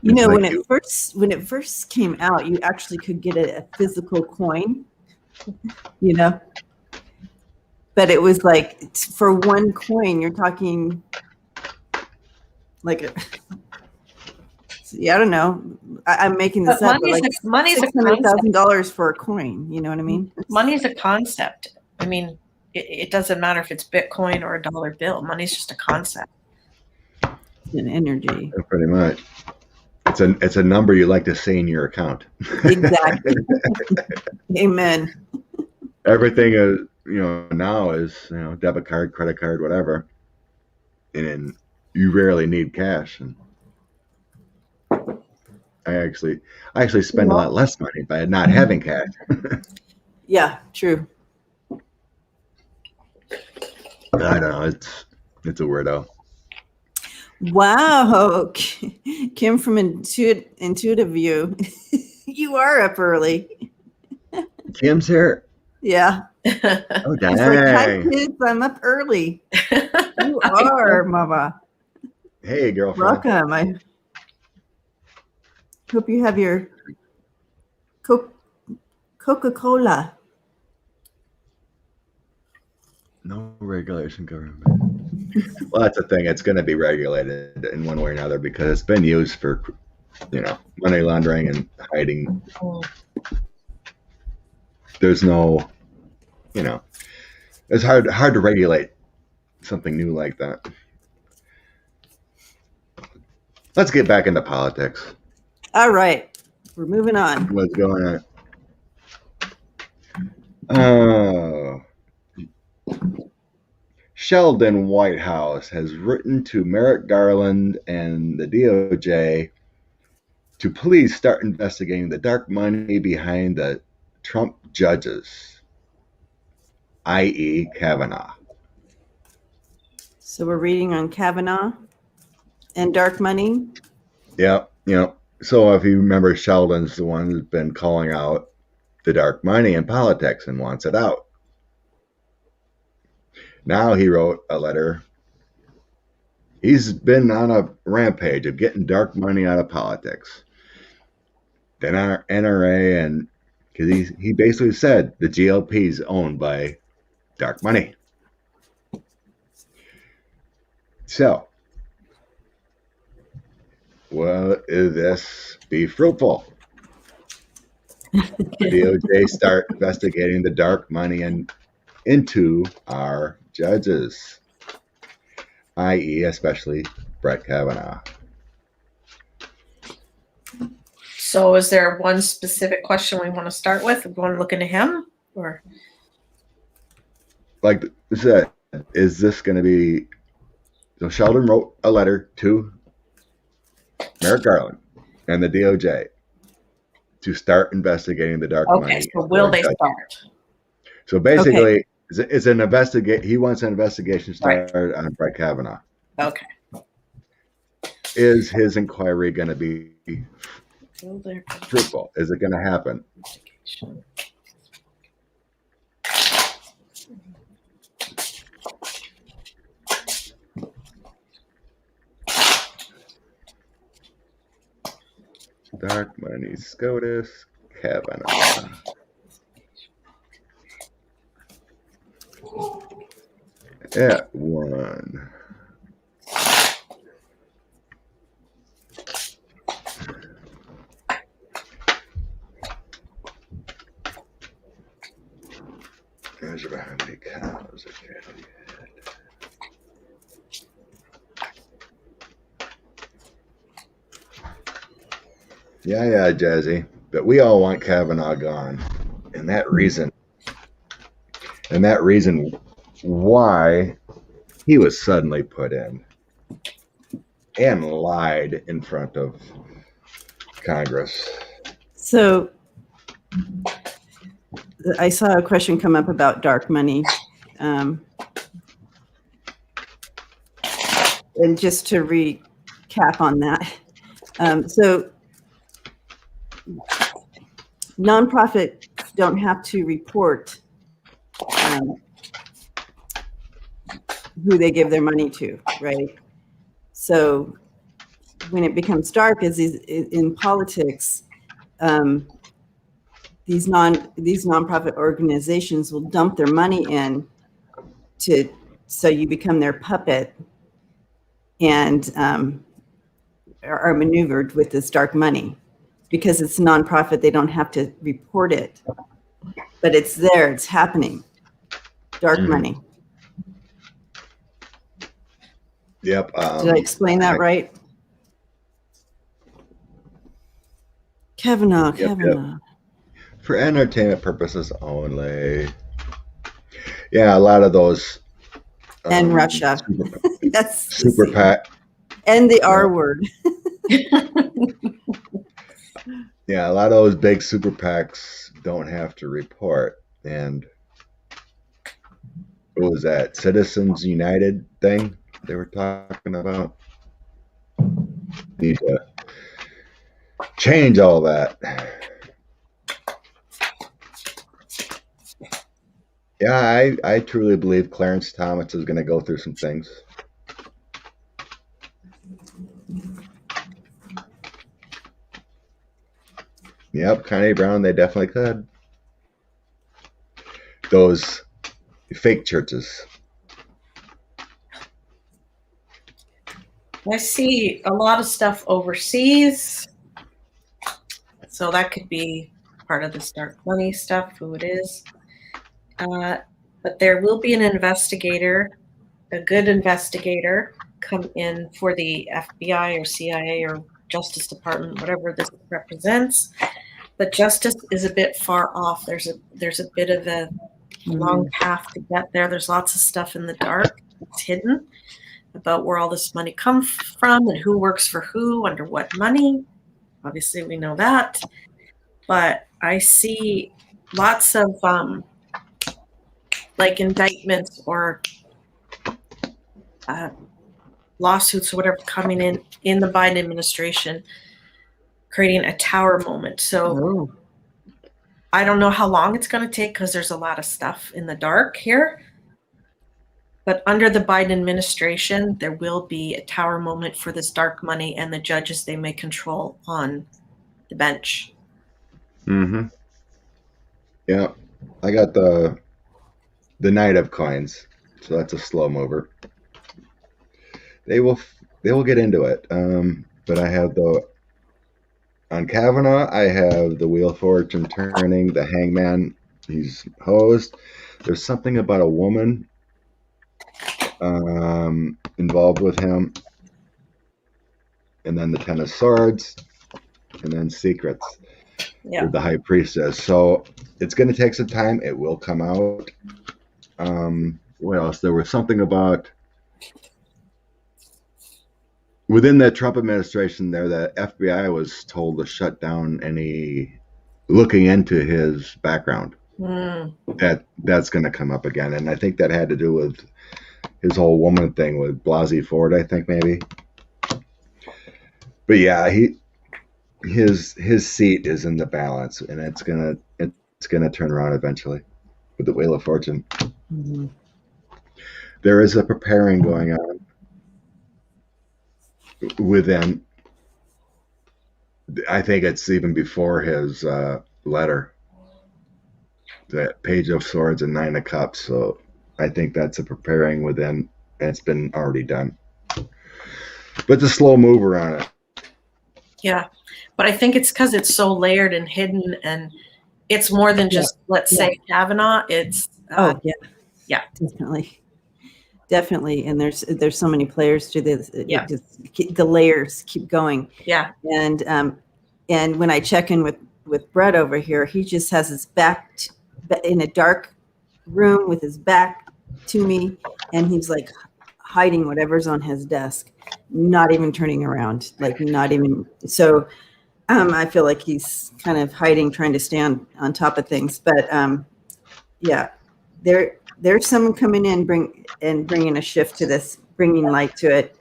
You know, when it first came out, you actually could get a physical coin, but it was like for one coin, you're talking like I don't know. I'm making this up. But money's $600,000 for a coin. You know what I mean? Money's a concept. I mean, it doesn't matter if it's Bitcoin or a dollar bill. Money's just a concept. It's an energy. Pretty much. It's a number you like to see in your account. Exactly. Amen. Everything is, now is, debit card, credit card, whatever. And you rarely need cash. And I actually spend a lot less money by not having cash. Yeah, true. I don't know. It's a weirdo. Wow, Kim from Intuitive View, you are up early. Kim's here. Yeah. Oh dang! Like, hi kids, I'm up early. You are, Mama. Hey, girlfriend. Welcome. I hope you have your Coca-Cola. No regulation government. Well, that's the thing. It's going to be regulated in one way or another because it's been used for, money laundering and hiding. There's no, it's hard to regulate something new like that. Let's get back into politics. All right, we're moving on. What's going on? Sheldon Whitehouse has written to Merrick Garland and the DOJ to please start investigating the dark money behind the Trump judges, i.e. Kavanaugh. So we're reading on Kavanaugh and dark money? Yeah. So if you remember, Sheldon's the one who's been calling out the dark money in politics and wants it out. Now he wrote a letter. He's been on a rampage of getting dark money out of politics. Then our NRA, and because he basically said the GOP is owned by dark money. So, will this be fruitful? The DOJ start investigating the dark money into our judges, i.e., especially Brett Kavanaugh. So is there one specific question we want to start with? We want to look into him, or Like I said, is this going to be... So Sheldon wrote a letter to Merrick Garland and the DOJ to start investigating the dark money. Okay, so will they start? So basically, it's an investigate. He wants an investigation started on Brett Kavanaugh. Okay. Is his inquiry going to be fruitful? Is it going to happen? Dark money, SCOTUS, Kavanaugh. At one. Measure how many cows a cow had. Yeah, Jazzy. But we all want Kavanaugh gone. And that reason why he was suddenly put in and lied in front of Congress. So I saw a question come up about dark money. And just to recap on that. So nonprofits don't have to report who they give their money to, right? So when it becomes dark, as in politics, these nonprofit organizations will dump their money in so you become their puppet and are maneuvered with this dark money. Because it's a nonprofit, they don't have to report it, but it's there, it's happening. Dark money. Yep. Did I explain that right? Kavanaugh. Yep. For entertainment purposes only. Yeah, a lot of those. And Russia. Super PAC. And the R word. Yeah, a lot of those big super PACs don't have to report. And what was that? Citizens United thing they were talking about? Need to change all that. Yeah, I truly believe Clarence Thomas is going to go through some things. Yep, Kanye Brown, they definitely could. Those fake churches. I see a lot of stuff overseas. So that could be part of this dark money stuff, who it is. But there will be an investigator, a good investigator, come in for the FBI or CIA or Justice Department, whatever this represents. But justice is a bit far off. There's a bit of a long path to get there. There's lots of stuff in the dark. It's hidden about where all this money comes from and who works for who, under what money. Obviously, we know that. But I see lots of like indictments or lawsuits or whatever coming in the Biden administration, creating a tower moment. So I don't know how long it's going to take because there's a lot of stuff in the dark here. But under the Biden administration, there will be a tower moment for this dark money and the judges they may control on the bench. Mm-hmm. Yeah. I got the Knight of Coins. So that's a slow mover. they will get into it. But I have on Kavanaugh, I have the Wheel of Fortune turning, the Hangman, he's hosed. There's something about a woman involved with him, and then the Ten of Swords, and then Secrets with the High Priestess. So it's going to take some time. It will come out. What else? There was something about within the Trump administration there, the FBI was told to shut down any looking into his background. That's going to come up again, and I think that had to do with his whole woman thing with Blasey Ford, I think maybe. But yeah, his seat is in the balance, and it's gonna turn around eventually with the Wheel of Fortune. Mm-hmm. There is a preparing going on within. I think it's even before his letter, the Page of Swords and Nine of Cups. So I think that's a preparing within, and it's been already done. But the slow mover on it. Yeah, but I think it's because it's so layered and hidden, and it's more than just let's say Kavanaugh. It's definitely, and there's so many players to this. The layers keep going. Yeah, and when I check in with Brett over here, he just has his back in a dark room with his back to me, and he's like hiding whatever's on his desk, not even turning around, like not even. So I feel like he's kind of hiding, trying to stay on top of things. But there's someone coming in, bringing a shift to this, bringing light to it.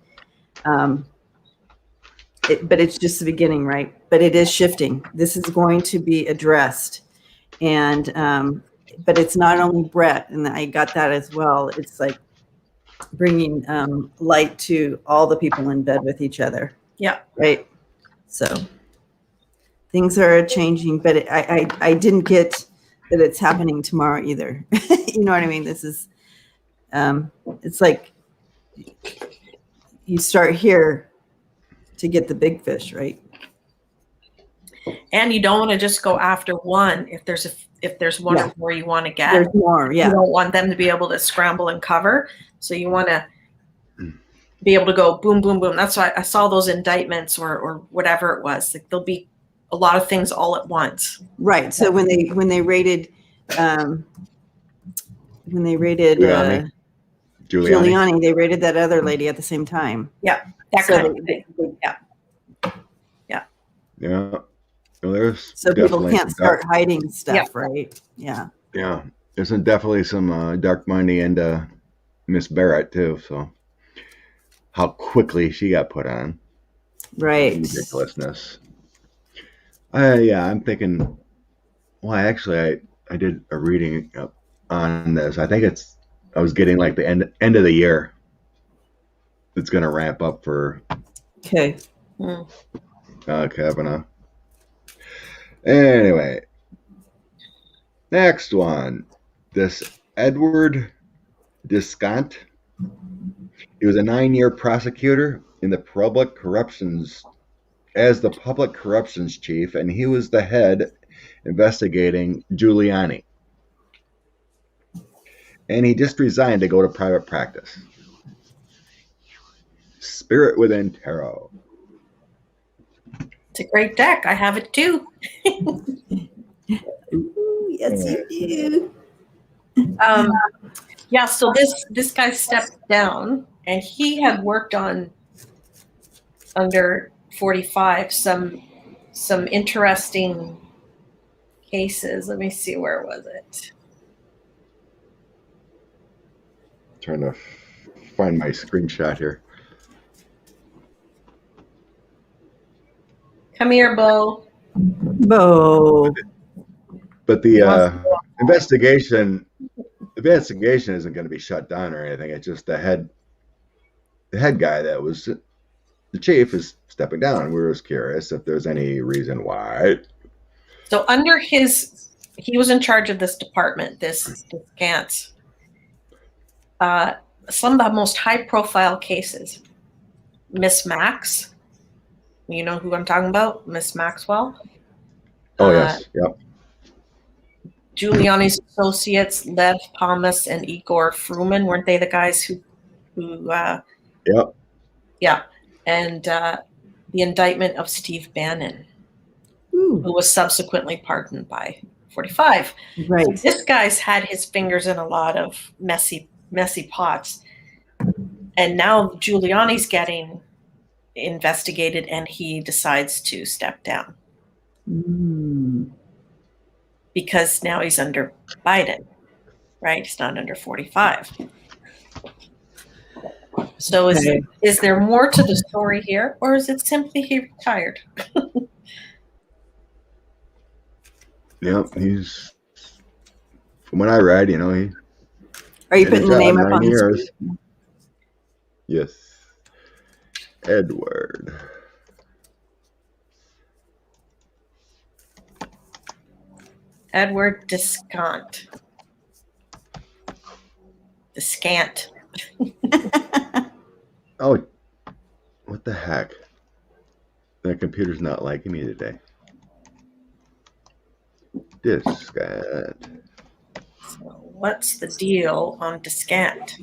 But it's just the beginning, right? But it is shifting. This is going to be addressed, and but it's not only Brett, and I got that as well. It's like bringing light to all the people in bed with each other. Yeah. Right. So things are changing, but I didn't get that it's happening tomorrow either. You know what I mean? This is, it's like you start here to get the big fish, right? And you don't want to just go after one. If there's one or more you want to get, there's more. Yeah. You don't want them to be able to scramble and cover. So you want to be able to go boom, boom, boom. That's why I saw those indictments or whatever it was. Like there'll be a lot of things all at once. Right. So when they raided Giuliani, they raided that other lady at the same time. Yeah. That kind of thing. Yeah. Well, so people can't start hiding stuff, right? Yeah. Yeah. There's definitely some dark money into Miss Barrett too. So how quickly she got put on. Right. Ridiculousness. I'm thinking. Well, actually, I did a reading on this. I think I was getting like the end of the year. It's going to ramp up for. Okay. Kavanaugh. Anyway, next one. This Edward Descant. He was a 9-year prosecutor in the public corruptions chief, and he was the head investigating Giuliani. And he just resigned to go to private practice. Spirit Within Tarot. It's a great deck. I have it too. Ooh, yes, you do. So this guy stepped down, and he had worked on under 45 some interesting cases. Let me see, where was it? Trying to find my screenshot here. Come here, Bo. But the investigation isn't going to be shut down or anything. It's just the head guy that was the chief is stepping down. We were just curious if there's any reason why. So under he was in charge of this department, this Gantz. Some of the most high-profile cases. Miss Max. You know who I'm talking about? Miss Maxwell. Oh, yes. Yep. Giuliani's associates, Lev Palmas and Igor Fruman, weren't they the guys who Yep. yeah. And the indictment of Steve Bannon, Ooh, who was subsequently pardoned by 45. right. So this guy's had his fingers in a lot of messy pots. And now Giuliani's getting investigated and he decides to step down because now he's under Biden, right? He's not under 45. So is there more to the story here, or is it simply he retired? Yep. He's, from what I read, he. Are you putting the name up on the screen? Yes. Edward. Edward Descant. Oh, what the heck? The computer's not liking me today. Descant. So what's the deal on Descant?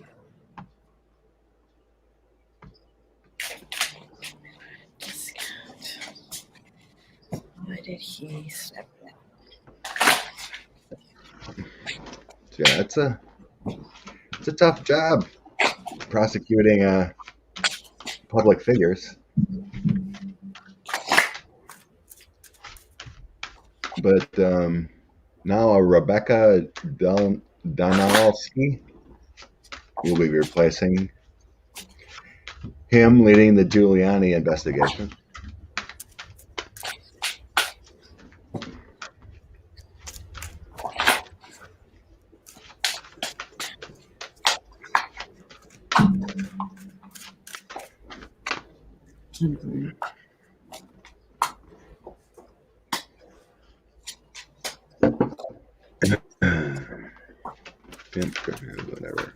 Why did he step down? Yeah, it's a tough job prosecuting public figures. But now Rebecca Donalski will be replacing him, leading the Giuliani investigation. Whatever.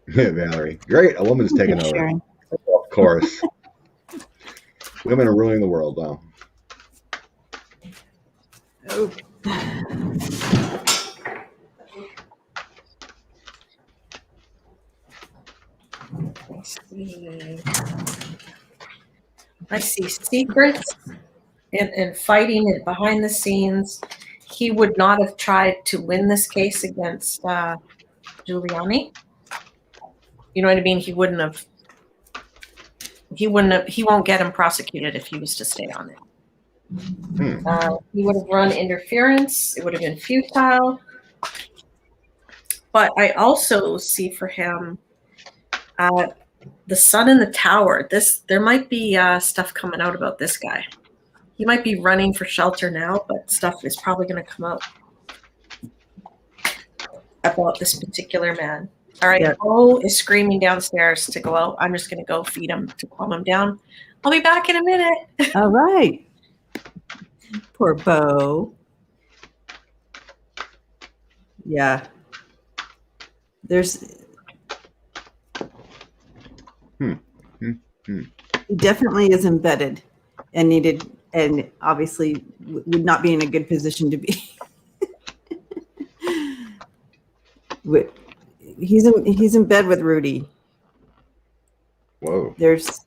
Valerie. Great. A woman's taking over. Sharing. Of course. Women are ruling the world now. Oh. I see secrets and fighting it behind the scenes. He would not have tried to win this case against Giuliani. You know what I mean? He won't get him prosecuted if he was to stay on it. He would have run interference. It would have been futile. But I also see for him the sun in the tower. There might be stuff coming out about this guy. He might be running for shelter now, but stuff is probably going to come out about this particular man. All right, Bo is screaming downstairs to go out. I'm just going to go feed him to calm him down. I'll be back in a minute. All right. Poor Bo. Yeah. There's... He definitely is embedded and needed, and obviously would not be in a good position to be. He's in bed with Rudy. Whoa. There's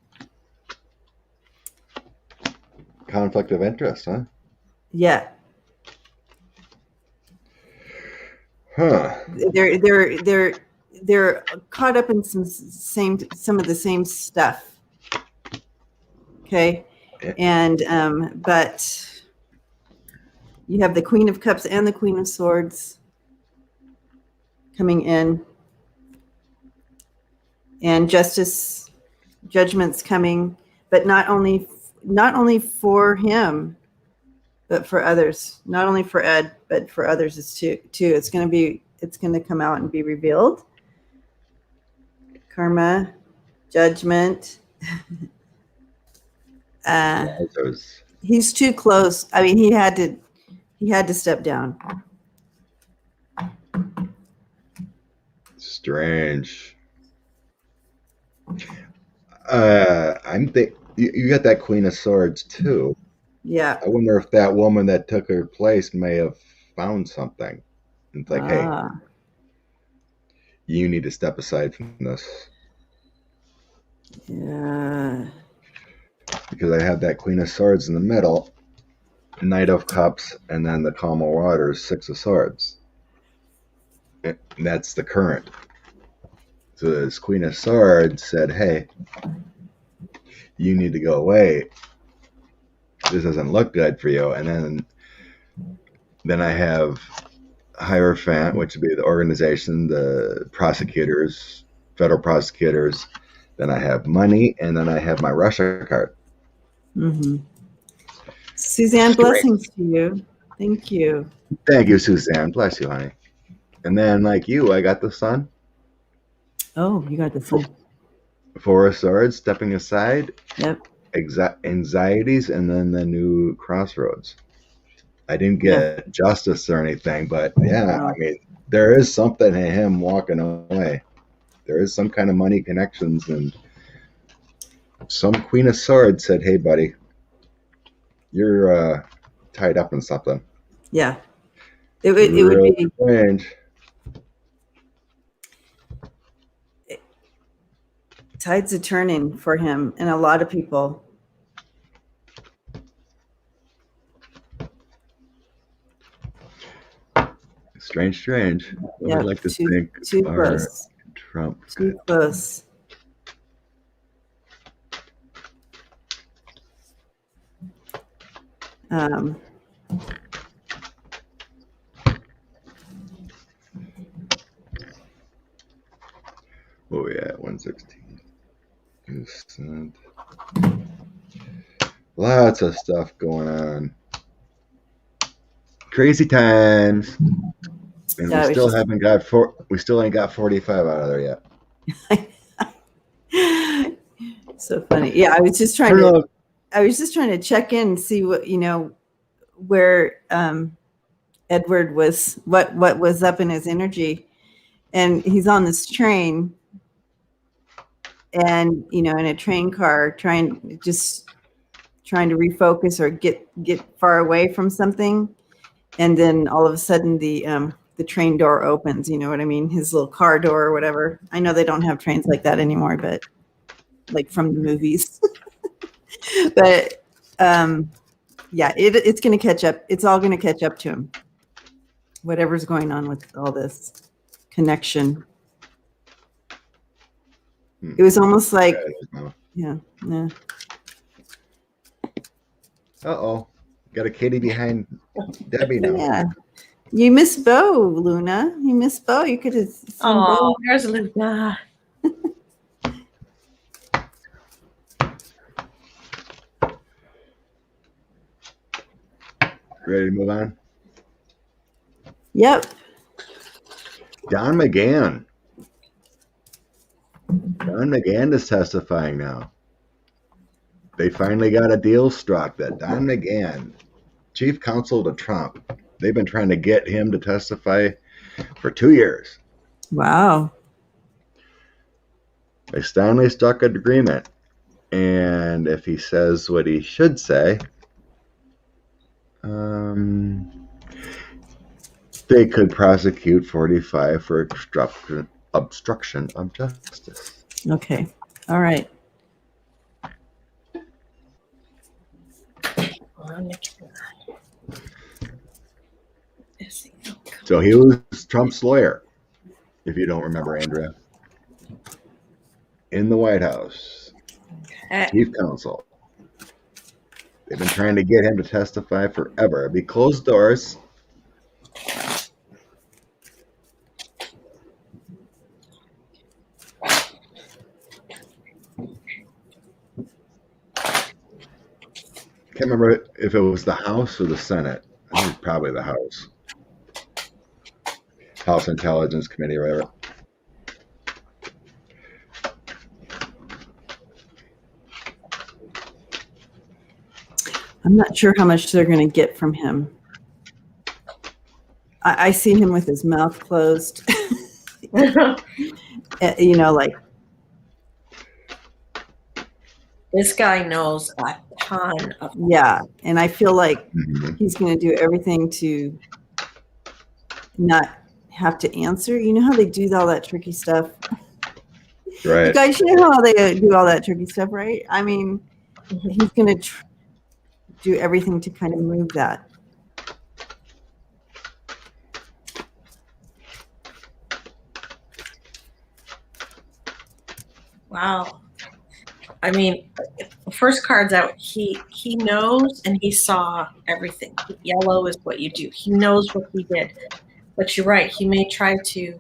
conflict of interest, huh? Yeah. Huh. They're caught up in some of the same stuff. Okay. Yeah. And but you have the Queen of Cups and the Queen of Swords coming in, and judgments coming, but not only for him, but for others. Not only for Ed, but for others too. It's going to come out and be revealed. Karma, judgment. He's too close. I mean, he had to step down. Strange. You got that Queen of Swords too. Yeah. I wonder if that woman that took her place may have found something. It's like, hey, you need to step aside from this. Yeah. Because I have that Queen of Swords in the middle, Knight of Cups, and then the Calm of Waters, Six of Swords. And that's the current. So this Queen of Swords said, hey, you need to go away. This doesn't look good for you. And then I have Hierophant, which would be the organization, the prosecutors, federal prosecutors. Then I have money, and then I have my Russia card. Mm-hmm. Suzanne, blessings to you. Thank you. Thank you, Suzanne. Bless you, honey. And then, like you, I got the Sun. Oh, you got the Sun. Four of Swords, stepping aside. Yep. Anxieties, and then the new Crossroads. I didn't get justice or anything, but yeah, I mean, there is something in him walking away. There is some kind of money connections, and some Queen of Swords said, hey, buddy, you're tied up in something. Yeah. It would be strange. Tides are turning for him and a lot of people. Strange. Yeah, I'd like to think too close. Trump. Too close. Oh yeah, 116%. Lots of stuff going on. Crazy times. And Yeah, we still ain't got 45 out of there yet. So funny. Yeah, I was just trying to check in and see what, where Edward was, what was up in his energy. And he's on this train and, in a train car trying to refocus or get far away from something. And then all of a sudden the train door opens, you know what I mean? His little car door or whatever. I know they don't have trains like that anymore, but like from the movies. But yeah, it's going to catch up. It's all going to catch up to him. Whatever's going on with all this connection. It was almost like, yeah. Uh-oh. Got a kitty behind Debbie now. Yeah. You miss Bo, Luna. You miss Bo. You could have seen Bo. There's Luna. Ready to move on? Yep. Don McGahn. Don McGahn is testifying now. They finally got a deal struck that Don McGahn, chief counsel to Trump, they've been trying to get him to testify for 2 years. Wow. They finally struck an agreement. And if he says what he should say, they could prosecute 45 for obstruction of justice. Okay. All right. So he was Trump's lawyer, if you don't remember, Andrea, in the White House, chief counsel. They've been trying to get him to testify forever. It'd be closed doors. Can't remember if it was the House or the Senate. I think it was probably the House. House Intelligence Committee or whatever. I'm not sure how much they're going to get from him. I see him with his mouth closed. Like This guy knows a ton of. Yeah, and I feel like Mhm. he's going to do everything to not have to answer. You know how they do all that tricky stuff? You Right. guys, you know how they do all that tricky stuff, right? I mean, he's going to do everything to kind of move that. Wow. I mean, the first card's out. He knows and he saw everything. Yellow is what you do. He knows what he did. But you're right. He may try to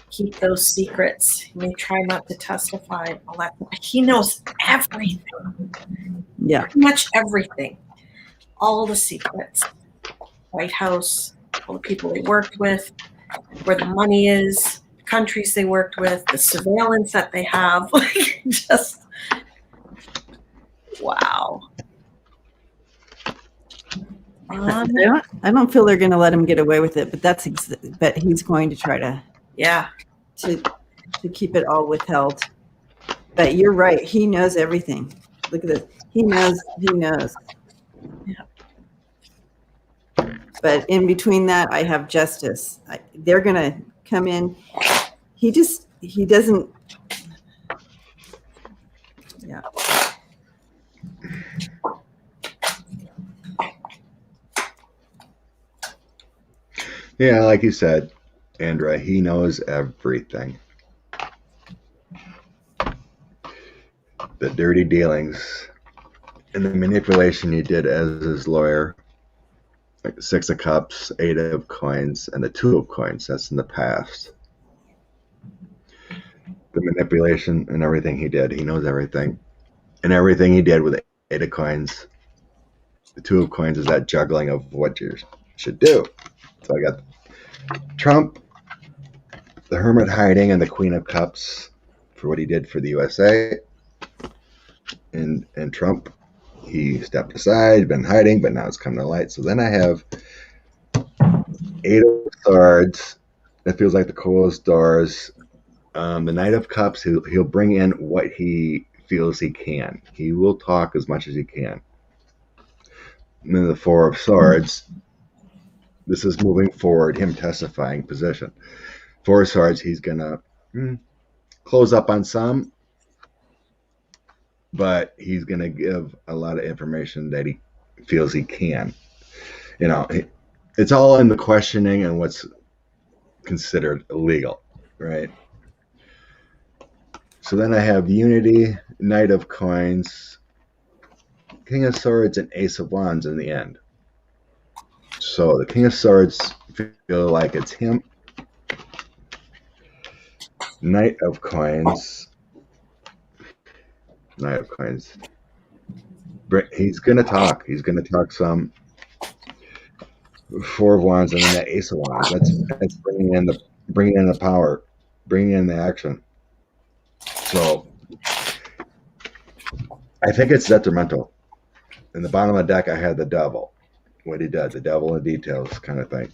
keep those secrets. He may try not to testify and all that. But he knows everything. Yeah. Pretty much everything. All the secrets. White House, all the people they worked with, where the money is, the countries they worked with, the surveillance that they have. Like, just wow. I don't feel they're going to let him get away with it, but but he's going to try to to keep it all withheld. But you're right. He knows everything. Look at this. He knows. Yeah. But in between that, I have justice. They're going to come in. He doesn't. Yeah. Yeah, like you said, Andrea, he knows everything. The dirty dealings and the manipulation he did as his lawyer. Like 6 of Cups, 8 of Coins, and the 2 of Coins. That's in the past. The manipulation and everything he did. He knows everything. And everything he did with the 8 of Coins. The 2 of Coins is that juggling of what you should do. So I got Trump, the Hermit hiding, and the Queen of Cups for what he did for the USA. And Trump, he stepped aside, been hiding, but now it's coming to light. So then I have 8 of Swords. That feels like the coolest doors. The Knight of Cups, he'll bring in what he feels he can. He will talk as much as he can. And then the 4 of Swords. This is moving forward, him testifying position. 4 of Swords, he's going to close up on some, but he's going to give a lot of information that he feels he can. You know, it's all in the questioning and what's considered illegal, right? So then I have Unity, Knight of Coins, King of Swords, and Ace of Wands in the end. So the King of Swords feel like it's him. Knight of Coins. Knight of Coins. He's going to talk. He's going to talk some. 4 of Wands and then that Ace of Wands. That's bringing in the power, bringing in the action. So I think it's detrimental. In the bottom of the deck, I had the Devil. What he did, the devil in details kind of thing.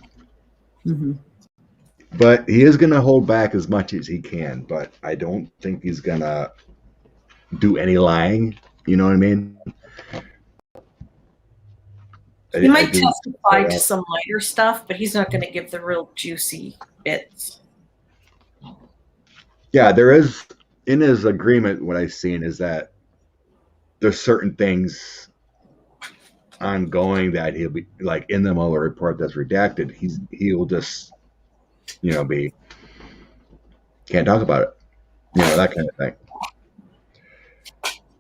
Mm-hmm. But he is going to hold back as much as he can, but I don't think he's going to do any lying. You know what I mean? He might testify to some lighter stuff, but he's not going to give the real juicy bits. Yeah, there is, in his agreement, what I've seen is that there's certain things ongoing that he'll be like in the Mueller report that's redacted. He'll just, be can't talk about it, that kind of thing.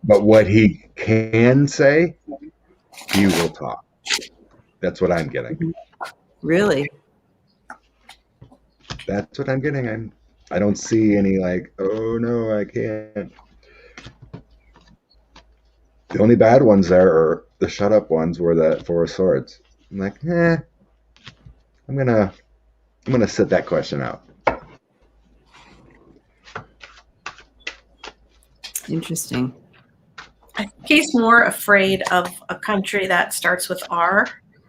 But what he can say, he will talk. That's what I'm getting. Really? That's what I'm getting. I don't see any like, oh no, I can't. The only bad ones there are the shut up ones were the 4 of Swords. I'm like, I'm gonna sit that question out. Interesting. I think he's more afraid of a country that starts with R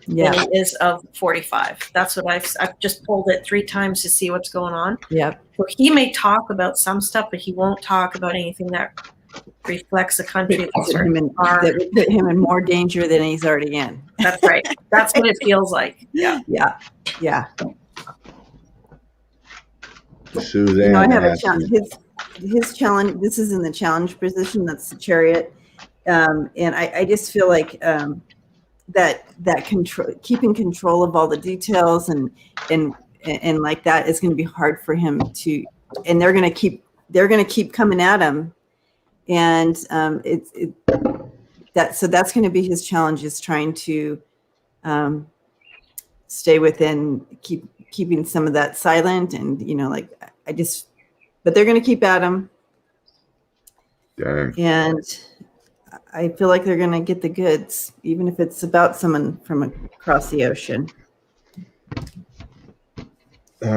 than he is of 45. That's what I've just pulled it 3 times to see what's going on. Yep. So he may talk about some stuff, but he won't talk about anything that reflects a country that's That would put him in more danger than he's already in. That's right. That's what it feels like. Yeah. Yeah. Suzanne I have a asked, challenge. His challenge. This is in the challenge position. That's the Chariot, and I just feel like that control, keeping control of all the details and like that is going to be hard for him to. And they're going to keep coming at him, and so that's going to be his challenge, is trying to stay within, keeping some of that silent, and but they're going to keep at him. dang. And I feel like they're going to get the goods, even if it's about someone from across the ocean.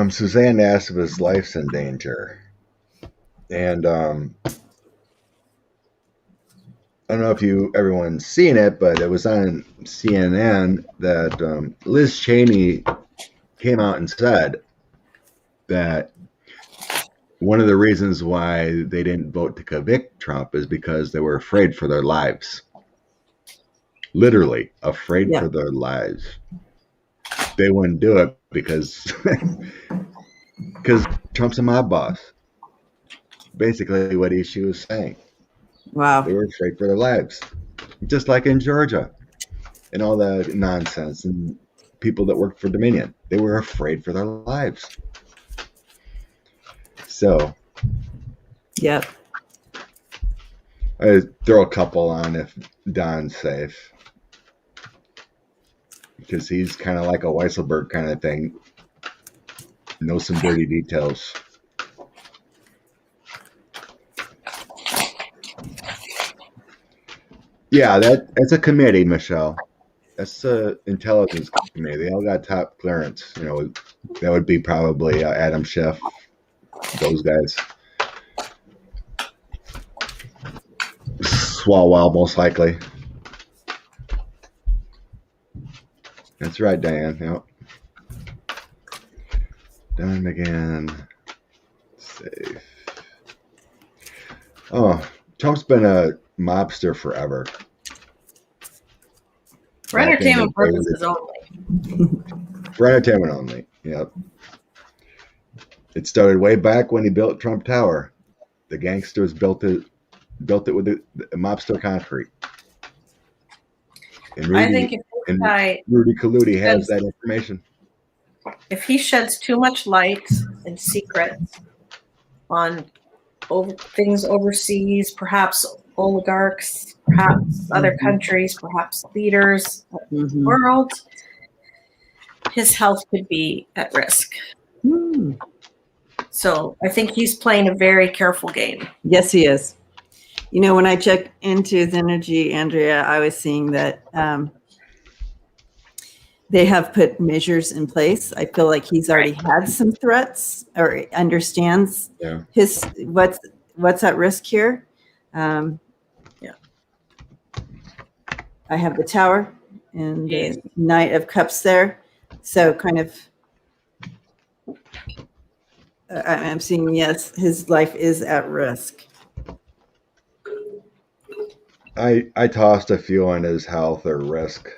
Suzanne asked if his life's in danger. And I don't know if everyone's seen it, but it was on CNN that Liz Cheney came out and said that one of the reasons why they didn't vote to convict Trump is because they were afraid for their lives. Literally afraid for their lives. They wouldn't do it because Trump's a mob boss. Basically what she was saying. Wow. They were afraid for their lives. Just like in Georgia and all that nonsense, and people that worked for Dominion. They were afraid for their lives. So, yep. I throw a couple on if Don's safe, because he's kind of like a Weisselberg kind of thing. Knows some dirty details. Yeah, that's a committee, Michelle. That's the intelligence committee. They all got top clearance. That would be probably Adam Schiff. Those guys. Swalwell, most likely. That's right, Diane. Yep. Don McGahn. Safe. Oh, Trump's been a mobster forever. For entertainment purposes only. For entertainment only. Yep. It started way back when he built Trump Tower. The gangsters built it with the mobster concrete. And Rudy Kaludi has that information. If he sheds too much light and secrets on things overseas, perhaps oligarchs, perhaps other countries, perhaps leaders of the world, his health could be at risk. So I think he's playing a very careful game. Yes, he is. When I checked into his energy, Andrea, I was seeing that they have put measures in place. I feel like he's already had some threats, or understands what's at risk here. I have the Tower and the Knight of Cups there. So kind of, I'm seeing, yes, his life is at risk. I tossed a few on his health or risk.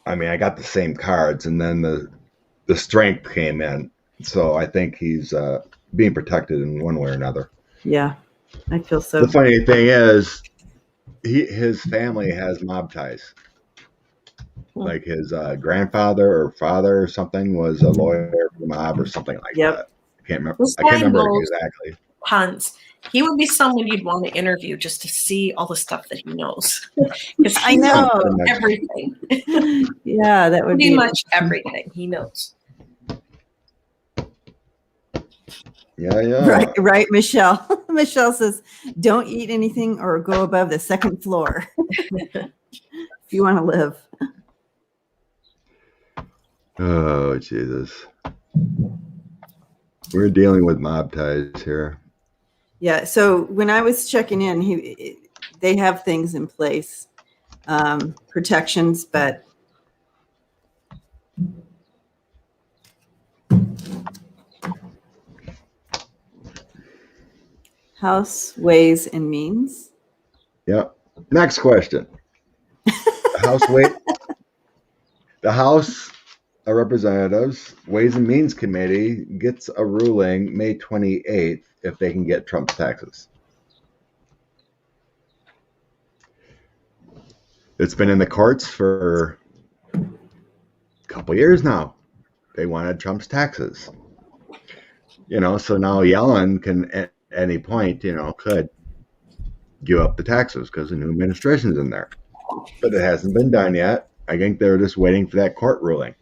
I mean, I got the same cards, and then the strength came in. So I think he's being protected in one way or another. Yeah, I feel so. The funny thing is, his family has mob ties. Like his grandfather or father or something was a lawyer for the mob or something like that. I can't remember exactly. Tons. He would be someone you'd want to interview just to see all the stuff that he knows. Because I know everything. Yeah, that would pretty much everything he knows. Yeah. Right, Michelle. Michelle says, "Don't eat anything or go above the second floor if you want to live." Oh, Jesus. We're dealing with mob ties here. Yeah. So when I was checking in, they have things in place, protections, but House, Ways and Means. Yep. Next question. The House of Representatives Ways and Means Committee gets a ruling May 28th if they can get Trump's taxes. It's been in the courts for a couple years now. They wanted Trump's taxes. So now Yellen can at any point, could give up the taxes because the new administration's in there. But it hasn't been done yet. I think they're just waiting for that court ruling.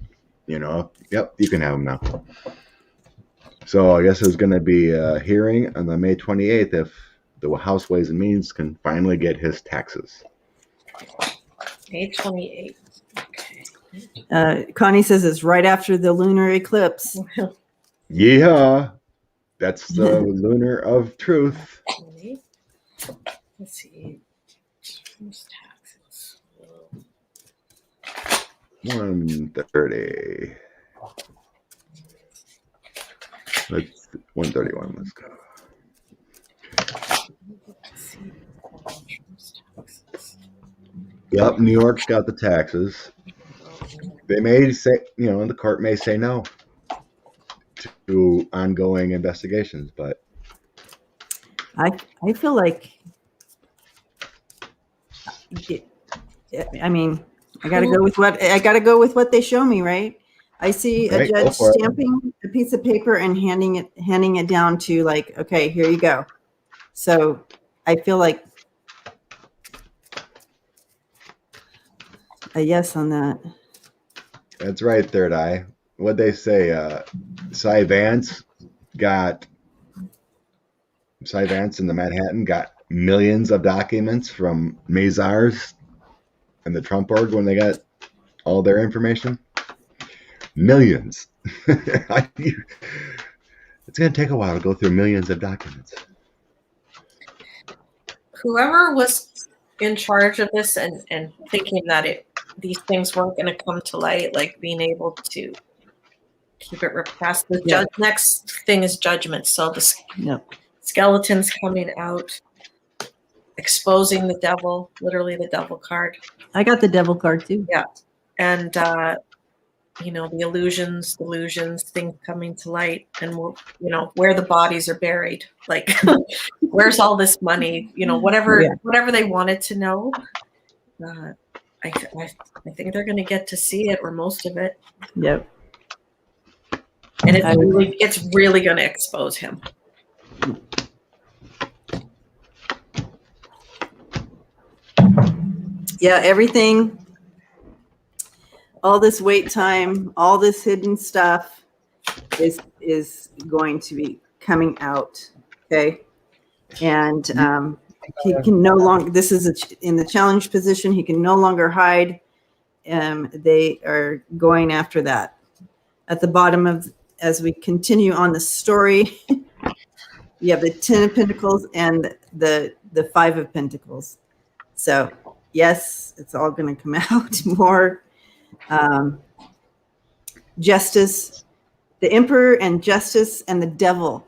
Yep, you can have them now. So I guess there's going to be a hearing on the May 28th if the House Ways and Means can finally get his taxes. May 28th. Okay. Connie says it's right after the lunar eclipse. Yeah, that's the lunar of truth. Let's see. Trump's taxes. 130. 131. Let's go. Yep, New York's got the taxes. They may say, the court may say no to ongoing investigations, but I feel like, I mean, I gotta go with what they show me, right? I see a judge stamping a piece of paper and handing it down to like, okay, here you go. So I feel like a yes on that. That's right, Third Eye. What'd they say? Cy Vance in the Manhattan got millions of documents from Mazars and the Trump org when they got all their information. Millions. It's going to take a while to go through millions of documents. Whoever was in charge of this and thinking that these things weren't going to come to light, like being able to keep it repressed. Next thing is judgment. So the skeletons coming out, exposing the devil, literally the devil card. I got the devil card too. Yeah. And, the illusions, delusions, things coming to light, and, where the bodies are buried. Like, where's all this money? Whatever they wanted to know. I think they're going to get to see it, or most of it. Yep. And it's really going to expose him. Yeah, everything, all this wait time, all this hidden stuff is going to be coming out. Okay. And he can no longer, this is in the challenge position, he can no longer hide. They are going after that. At the bottom as we continue on the story, you have the 10 of Pentacles and the 5 of Pentacles. So yes, it's all going to come out more. Justice, the Emperor and Justice and the Devil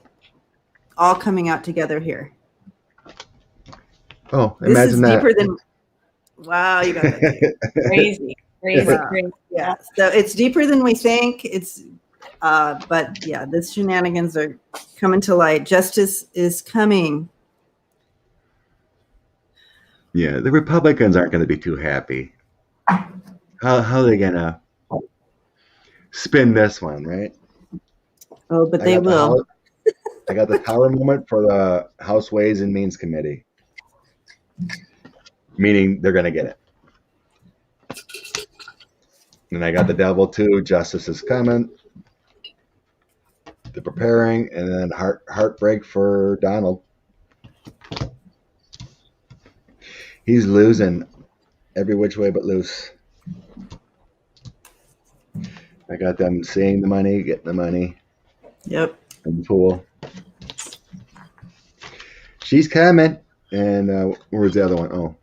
all coming out together here. Oh, this imagine is that. Deeper than, wow, you got that. Crazy. Wow. Yeah, so it's deeper than we think. It's, but yeah, the shenanigans are coming to light. Justice is coming. Yeah, the Republicans aren't going to be too happy. How are they going to spin this one, right? Oh, but they will. I got the power moment for the House Ways and Means Committee, meaning they're going to get it. And I got the devil too. Justice is coming. They're preparing, and then heartbreak for Donald. He's losing every which way but loose. I got them seeing the money, getting the money. Yep. In the pool. She's coming. And where's the other one? Oh.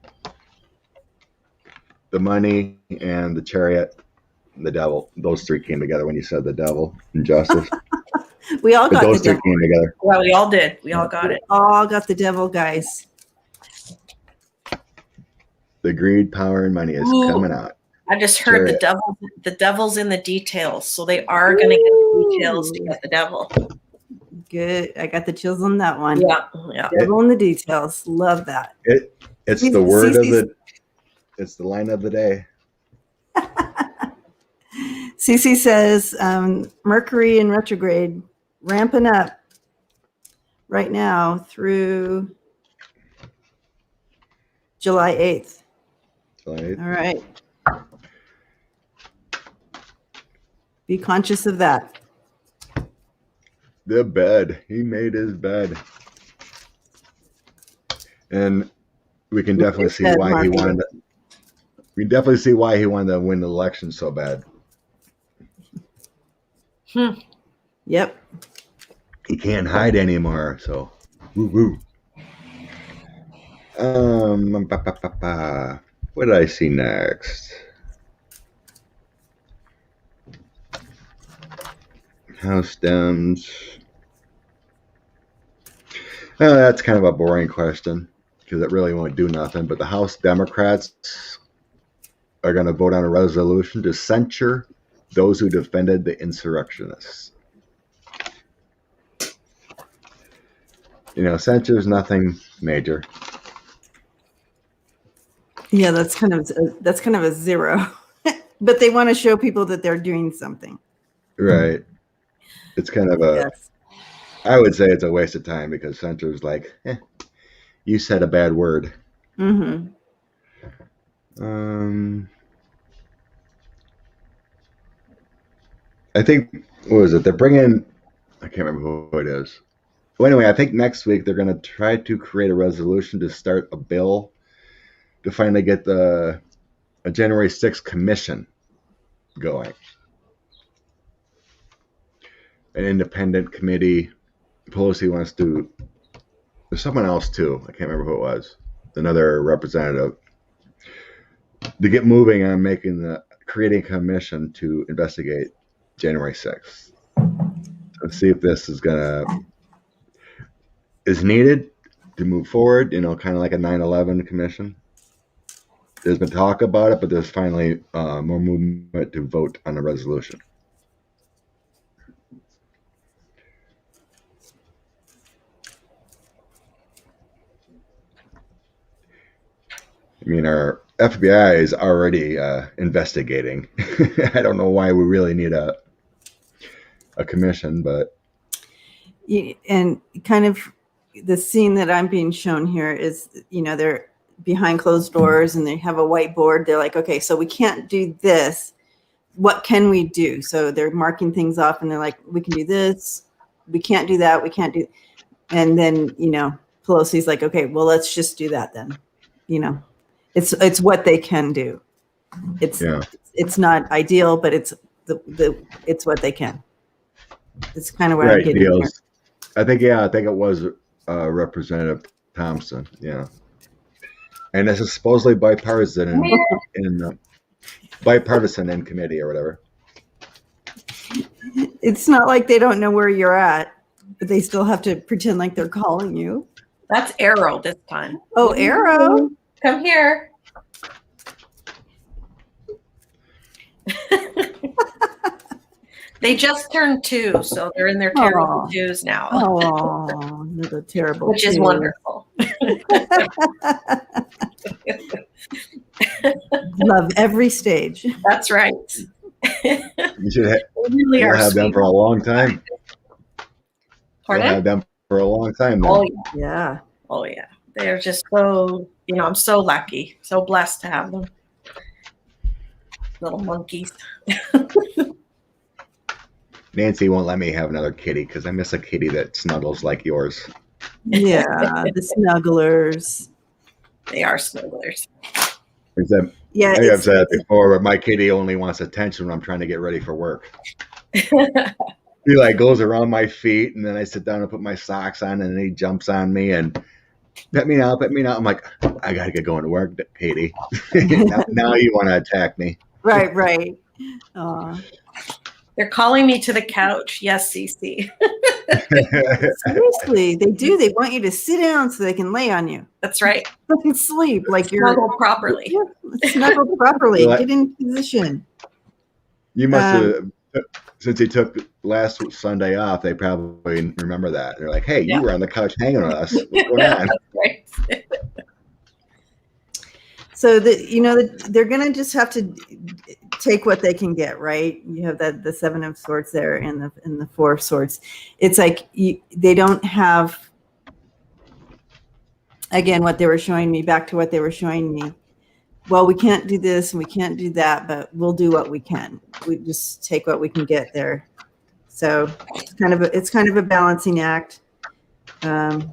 The money and the chariot and the devil. Those three came together when you said the devil and justice. We all got those the three devil. came together. Well, we all did. We all got it. All got the devil, guys. The greed, power, and money is coming out. I just heard the devil's in the details. So they are going to get the details to get the devil. Good. I got the chills on that one. Yeah. Devil in the details. Love that. It's the word of it's the line of the day. Cece says Mercury in retrograde ramping up right now through July 8th. All right. Be conscious of that. The bed. He made his bed. And we can definitely see why he wanted to. We definitely see why he wanted to win the election so bad. Yep. He can't hide anymore, so woo. What did I see next? House Dems. Oh, that's kind of a boring question because it really won't do nothing. But the House Democrats are going to vote on a resolution to censure those who defended the insurrectionists. Censure is nothing major. Yeah, that's kind of a zero. But they want to show people that they're doing something. Right. It's kind of I would say it's a waste of time because censure is like, you said a bad word. Mm-hmm. I think, what was it? They're bringing, I can't remember who it is. Well, anyway, I think next week they're going to try to create a resolution to start a bill to finally get a January 6th commission going. An independent committee. Pelosi wants to, there's someone else too. I can't remember who it was. Another representative. To get moving on creating a commission to investigate January 6th. Let's see if this is needed to move forward, kind of like a 9/11 commission. There's been talk about it, but there's finally more movement to vote on a resolution. I mean, our FBI is already investigating. I don't know why we really need a commission, but. And kind of the scene that I'm being shown here is, they're behind closed doors and they have a whiteboard. They're like, okay, so we can't do this. What can we do? So they're marking things off and they're like, we can do this. We can't do that. We can't do. And then, Pelosi's like, okay, well, let's just do that then. It's what they can do. It's not ideal, but it's it's what they can. It's kind of what I'm getting here. I think it was Representative Thompson. Yeah, and this is supposedly bipartisan in committee or whatever. It's not like they don't know where you're at, but they still have to pretend like they're calling you. That's Arrow this time. Oh, Arrow. Come here. They just turned 2, so they're in their terrible 2s now. Oh, the terrible Which is wonderful. Love every stage. That's right. You should have them for a long time. Pardon? Have them for a long time. Then. Oh, yeah. Oh, yeah. They're just so, I'm so lucky, so blessed to have them. Little monkeys. Nancy won't let me have another kitty because I miss a kitty that snuggles like yours. Yeah, the snugglers. They are snugglers. I've said that before, but my kitty only wants attention when I'm trying to get ready for work. He goes around my feet, and then I sit down and put my socks on, and then he jumps on me and pet me now. I'm like, I gotta get going to work, Katie. now you want to attack me. Right. They're calling me to the couch. Yes, CC. Seriously, they do. They want you to sit down so they can lay on you. That's right. And sleep like you're Snuggle properly. Snuggle properly. Well, Get in position. You must have, since he took last Sunday off, they probably remember that. They're like, hey, you were on the couch hanging with us. What's going on? Right. So they're going to just have to take what they can get, right? You have the 7 of Swords there and the 4 of Swords. It's like they don't have, again, what they were showing me, back to what they were showing me. Well, we can't do this and we can't do that, but we'll do what we can. We just take what we can get there. So it's kind of a balancing act. But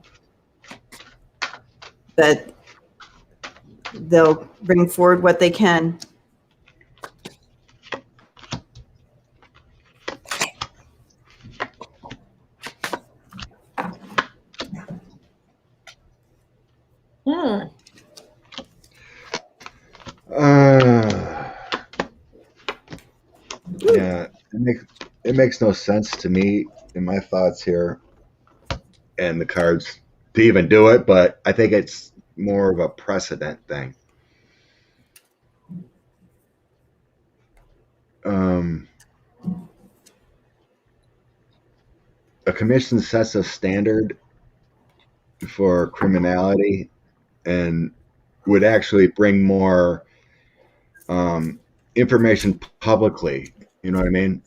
they'll bring forward what they can. Yeah, it makes no sense to me in my thoughts here and the cards to even do it, but I think it's more of a precedent thing. A commission sets a standard for criminality and would actually bring more information publicly, you know what I mean,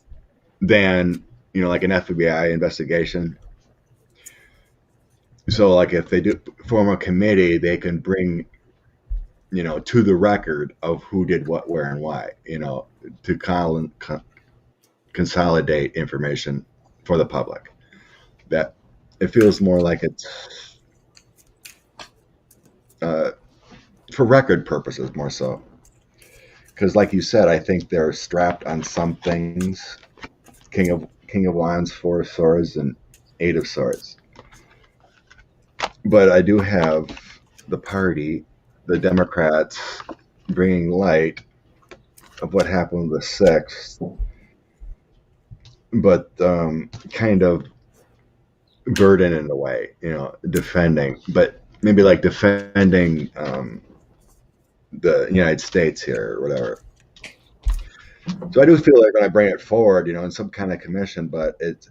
than, like an FBI investigation. So like if they do form a committee, they can bring, to the record of who did what, where, and why, to consolidate information for the public. That it feels more like it's for record purposes more so. Because like you said, I think they're strapped on some things. King of Wands, 4 of Swords, and 8 of Swords. But I do have the party, the Democrats, bringing light of what happened with the 6th, but kind of burden in a way, defending, but maybe like defending the United States here or whatever. So I do feel like when I bring it forward, in some kind of commission, but it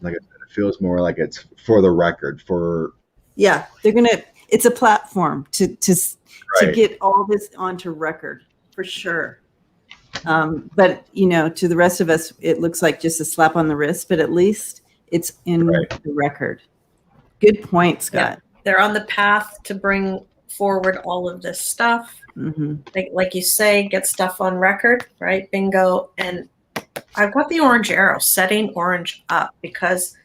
like I said, it feels more like it's for the record. Yeah, it's a platform to get all this onto record for sure. But to the rest of us, it looks like just a slap on the wrist, but at least it's in the record. Good point, Scott. Yeah. They're on the path to bring forward all of this stuff. Mm-hmm. Like you say, get stuff on record, right? Bingo. And I've got the orange arrow, setting orange up, because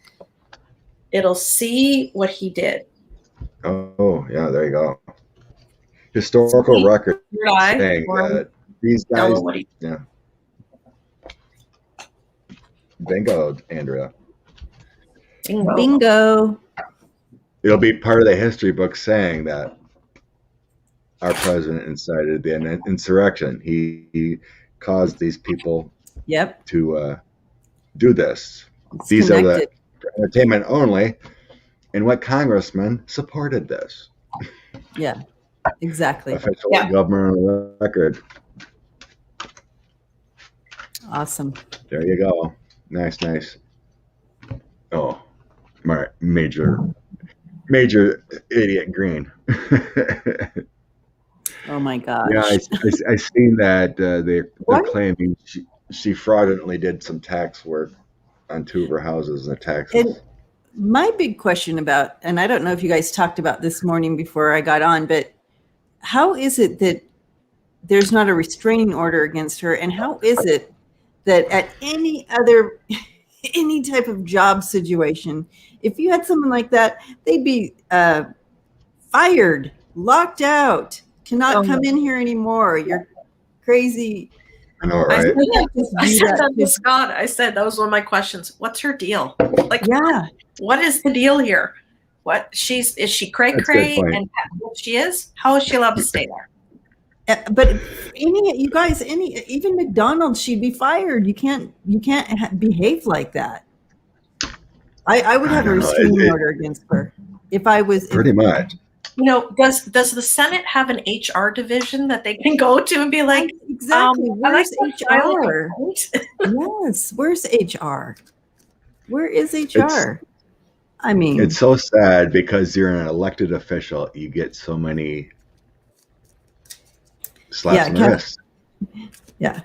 it'll see what he did. Oh, yeah, there you go. Historical record saying that these guys, Bingo, Andrea. Bingo. It'll be part of the history book saying that our president incited the insurrection. He caused these people to do this. These connected. are the entertainment only, and what congressman supported this? Yeah, exactly. Official government on the record. Awesome. There you go. Nice. Oh, my major idiot green. Oh my gosh. Yeah, I seen that they're claiming she fraudulently did some tax work on 2 of her houses in Texas. And my big question about, and I don't know if you guys talked about this morning before I got on, but how is it that there's not a restraining order against her? And how is it that at any type of job situation, if you had someone like that, they'd be fired, locked out, cannot come in here anymore. You're crazy. I know, right? I said that to Scott. I said that was one of my questions. What's her deal? Like, what is the deal here? Is she cray cray? And if she is, how is she allowed to stay there? But even McDonald's, she'd be fired. You can't behave like that. I would have a restraining order against her if I was pretty much. Does the Senate have an HR division that they can go to and be like, exactly, where's HR? Yes, where's HR? Where is HR? I mean, it's so sad because you're an elected official. You get so many slaps on the wrist. Yeah.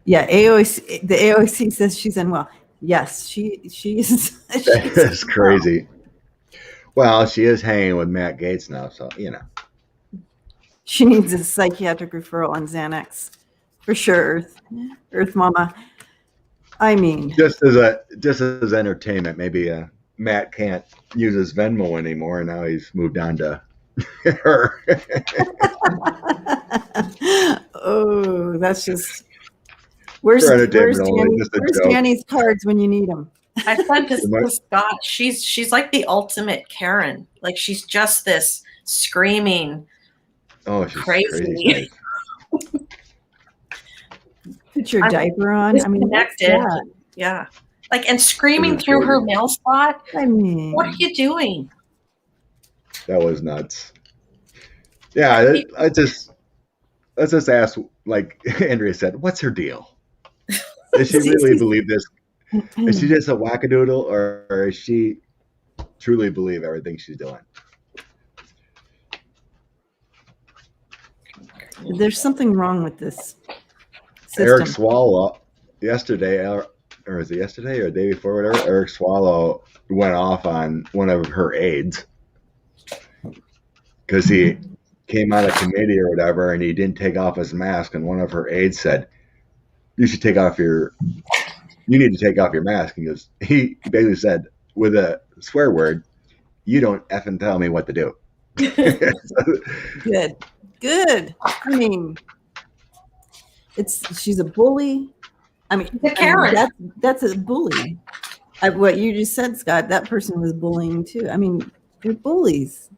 Yeah. AOC, the AOC says she's unwell. Yes, she is. That's crazy. Well, she is hanging with Matt Gaetz now, so she needs a psychiatric referral on Xanax for sure. Earth Mama. I mean, just as entertainment, maybe Matt can't use his Venmo anymore, and now he's moved on to her. Oh, that's just where's Danny's cards when you need them? I said to Scott, she's like the ultimate Karen. Like she's just this screaming. Oh, she's crazy. Put your diaper on. I mean, connected. Yeah. Like, and screaming through her mail spot. I mean, what are you doing? That was nuts. Yeah, let's just ask, like Andrea said, what's her deal? Does she really believe this? Is she just a wackadoodle, or does she truly believe everything she's doing? There's something wrong with this system. Eric Swallow yesterday, or was it yesterday or the day before, whatever, Eric Swallow went off on one of her aides because he came out of committee or whatever, and he didn't take off his mask, and one of her aides said, you need to take off your mask. And he basically said, with a swear word, you don't effing tell me what to do. Good. I mean, she's a bully. I mean, Karen. That's a bully. What you just said, Scott, that person was bullying too. I mean, they're bullies.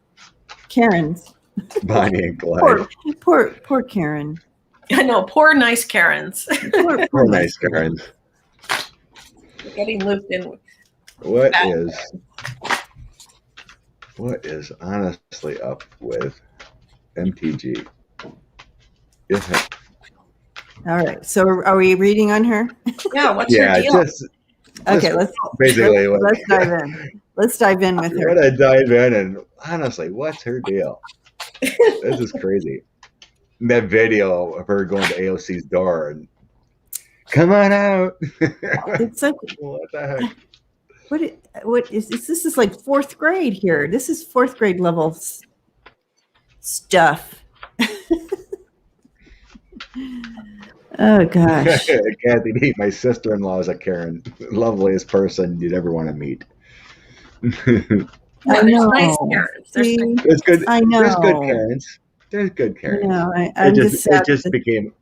Karens. Bonnie and Clyde. Poor Karen. I know, poor nice Karens. Poor nice Karens. Getting looped in. What is honestly up with MTG? Yeah. All right. So are we reading on her? Yeah. What's your deal? Okay. Let's dive in. Let's dive in with her. I'm gonna dive in, and honestly, what's her deal? This is crazy. That video of her going to AOC's door and come on out. It's like, what the heck? What is this? This is like fourth grade here. This is fourth grade level stuff. Oh gosh. Kathy, my sister-in-law is a Karen, loveliest person you'd ever want to meet. I know. Nice Karens. There's good. I know. There's good Karens. There's good Karens. I know. It just became.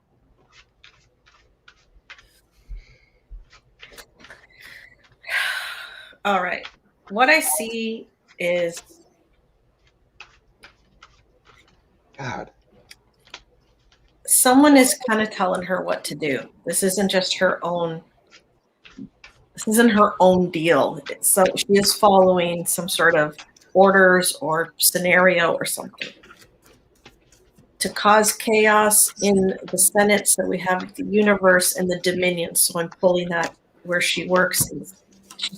All right. What I see is God. Someone is kind of telling her what to do. This isn't just her own. This isn't her own deal. So she is following some sort of orders or scenario or something to cause chaos in the Senate. So we have the universe and the dominion. So I'm pulling that where she works.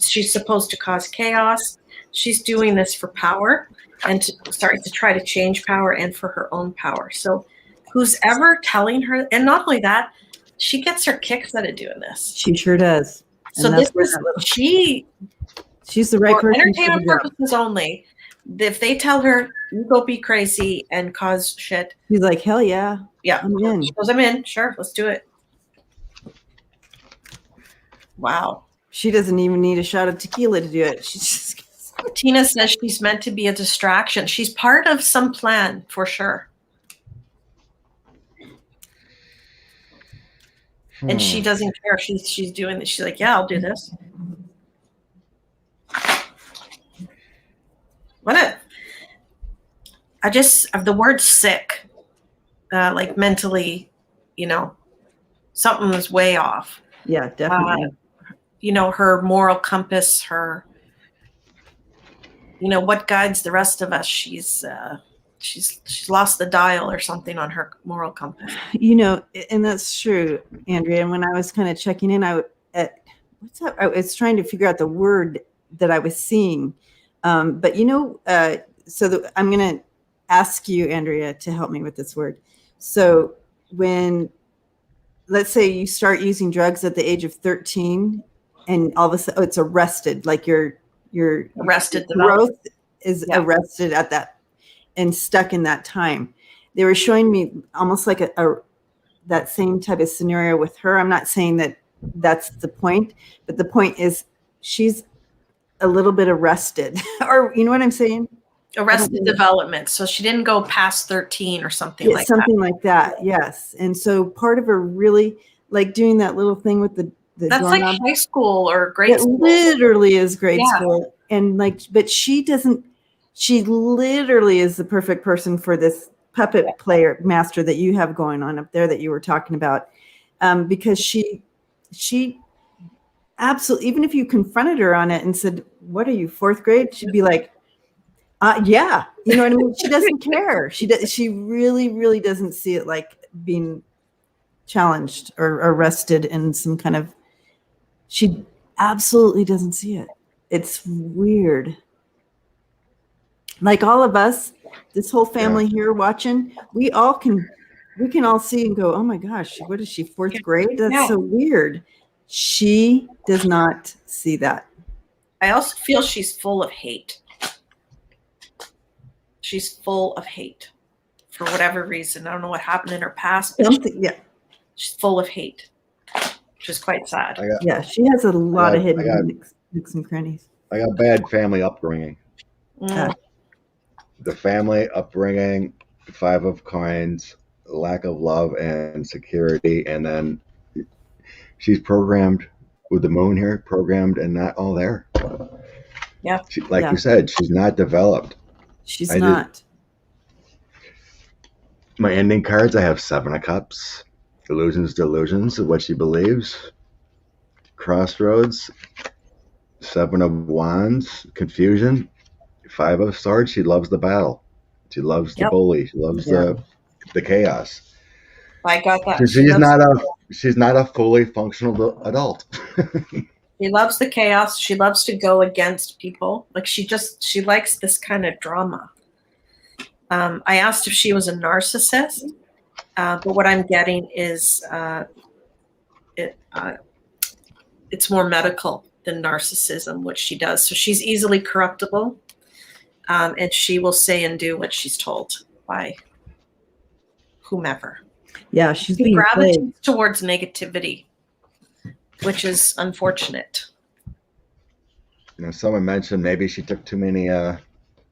She's supposed to cause chaos. She's doing this for power and to try to change power and for her own power. So who's ever telling her, and not only that, she gets her kicks out of doing this. She sure does. So this is she's the right for person. Entertainment purposes only. If they tell her you go be crazy and cause shit, she's like, hell yeah, I'm in. She goes, I'm in. Sure, let's do it. Wow. She doesn't even need a shot of tequila to do it. She's just. Tina says she's meant to be a distraction. She's part of some plan for sure. And she doesn't care. She's doing this. She's like, yeah, I'll do this. The word sick like mentally, something was way off. Yeah, definitely. Her moral compass, what guides the rest of us. She's lost the dial or something on her moral compass. And that's true, Andrea. And when I was kind of checking in, I was trying to figure out the word that I was seeing. But I'm going to ask you, Andrea, to help me with this word. So when, let's say you start using drugs at the age of 13 and all of a sudden it's arrested, like your arrested growth is arrested at that and stuck in that time. They were showing me almost like that same type of scenario with her. I'm not saying that that's the point, but the point is she's a little bit arrested, or you know what I'm saying? Arrested development. So she didn't go past 13 or something like that. Something like that, yes. And so part of her really like doing that little thing with the that's like high school or grade school. It literally is grade school. And but she literally is the perfect person for this puppet player master that you have going on up there that you were talking about. Because she absolutely, even if you confronted her on it and said, what are you, 4th grade? She'd be like, yeah, you know what I mean? She doesn't care. She really, really doesn't see it like being challenged or arrested in some kind of, she absolutely doesn't see it. It's weird. Like all of us, this whole family here watching, we can all see and go, oh my gosh, what is she, 4th grade? That's so weird. She does not see that. I also feel she's full of hate. She's full of hate for whatever reason. I don't know what happened in her past. She's full of hate, which is quite sad. She has a lot of hidden nooks and crannies. I got bad family upbringing. The family upbringing, 5 of coins, lack of love and security, and then she's programmed with the moon here, programmed and not all there. Yeah. You said, she's not developed. She's not. My ending cards, I have 7 of Cups, illusions, delusions of what she believes, crossroads, 7 of Wands, confusion, 5 of Swords. She loves the battle. She loves the bully. She loves the chaos. I got that. She's not a fully functional adult. She loves the chaos. She loves to go against people. Like she likes this kind of drama. I asked if she was a narcissist, but what I'm getting is it's more medical than narcissism, which she does. So she's easily corruptible, and she will say and do what she's told by whomever. Yeah, she's being gravitates towards negativity, which is unfortunate. Someone mentioned maybe she took too many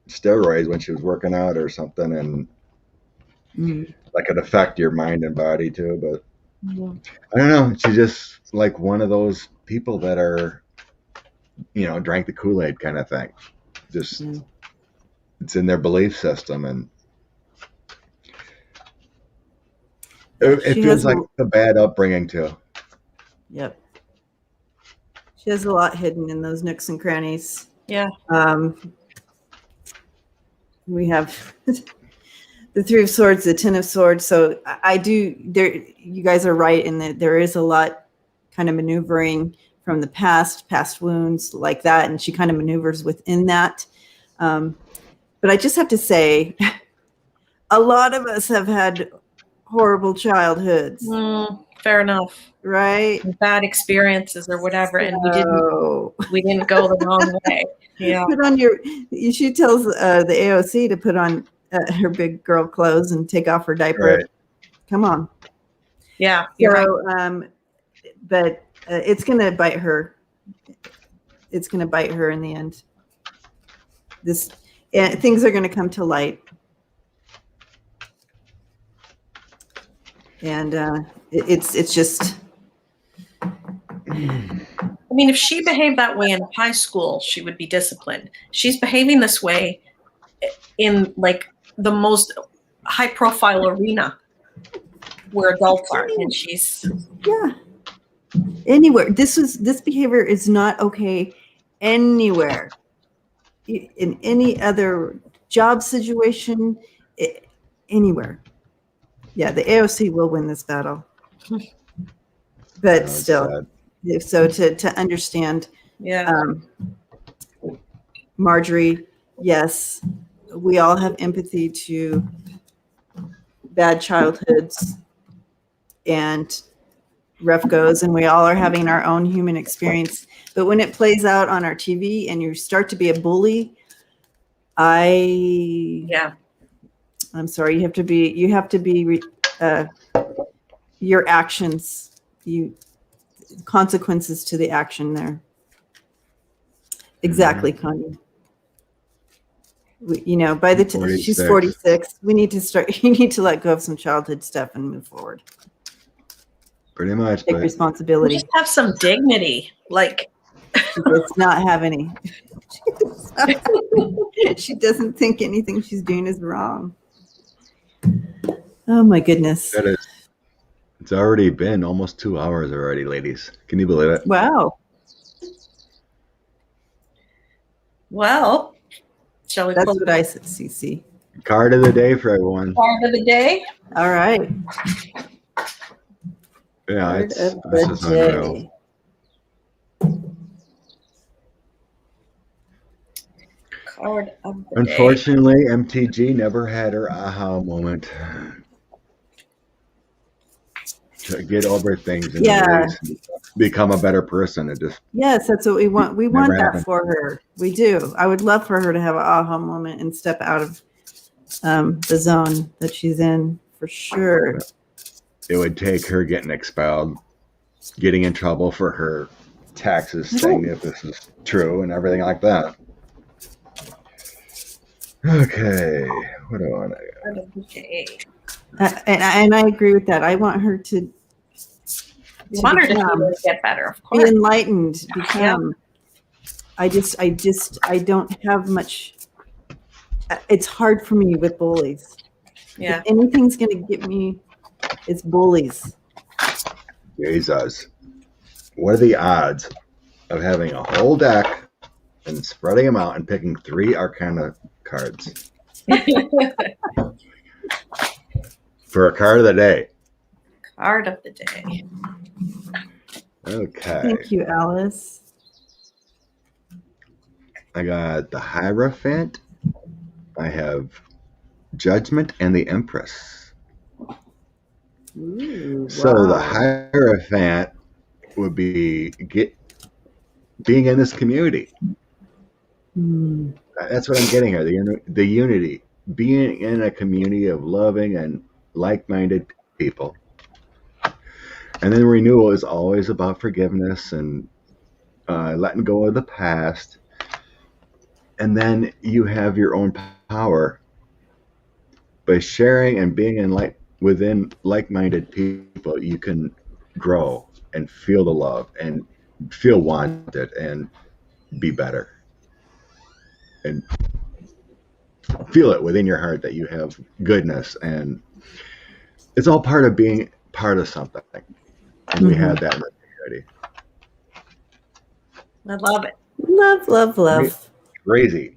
steroids when she was working out or something, and that could affect your mind and body too. But I don't know. She's just like one of those people that are, drank the Kool-Aid kind of thing. Just it's in their belief system, and it feels like a bad upbringing too. Yep. She has a lot hidden in those nooks and crannies. Yeah. We have the 3 of Swords, the 10 of Swords. So you guys are right in that there is a lot kind of maneuvering from the past wounds like that. And she kind of maneuvers within that. But I just have to say, a lot of us have had horrible childhoods. Fair enough. Right? Bad experiences or whatever. And we didn't go the wrong way. Yeah. She tells the AOC to put on her big girl clothes and take off her diaper. Right. Come on. Yeah. Right. But it's going to bite her. It's going to bite her in the end. Things are going to come to light. And it's just. I mean, if she behaved that way in high school, she would be disciplined. She's behaving this way in like the most high-profile arena. where adults are, and she's anywhere. This behavior is not okay anywhere. In any other job situation, anywhere. Yeah, the AOC will win this battle. But still, so to understand, Marjorie, yes, we all have empathy to bad childhoods and rough goes, and we all are having our own human experience. But when it plays out on our TV and you start to be a bully, I'm sorry, you have to be your actions, consequences to the action there. Exactly, Connie. By the time she's 46, we need to start. You need to let go of some childhood stuff and move forward. Pretty much. Take responsibility. Just have some dignity. Like, she does not have any. She doesn't think anything she's doing is wrong. Oh my goodness. It's already been almost 2 hours already, ladies. Can you believe it? Wow. Well, shall we? That's what I said, CC. Card of the day for everyone. Card of the day. All right. Yeah, this is unreal. Card of the Unfortunately, MTG never had her aha moment to get over things and become a better person. Yes, that's what we want. We want that happened. for her. We do. I would love for her to have an aha moment and step out of the zone that she's in, for sure. It would take her getting expelled, getting in trouble for her taxes, saying if this is true and everything like that. Okay, what do I want to? And I agree with that. I want her to. You want her to get better, of course. Be enlightened. Become. I don't have much. It's hard for me with bullies. Yeah. If anything's going to get me, it's bullies. Jesus. What are the odds of having a whole deck and spreading them out and picking 3 Arcana cards? For a card of the day. Card of the day. Okay. Thank you, Alice. I got the Hierophant. I have Judgment and the Empress. Ooh, So wow. the Hierophant would be being in this community. That's what I'm getting here. The unity. Being in a community of loving and like-minded people. And then renewal is always about forgiveness and letting go of the past. And then you have your own power by sharing and being within like-minded people. You can grow and feel the love and feel wanted and be better and feel it within your heart that you have goodness, and it's all part of being part of something. And we have that in the community. I love it. Love. Crazy.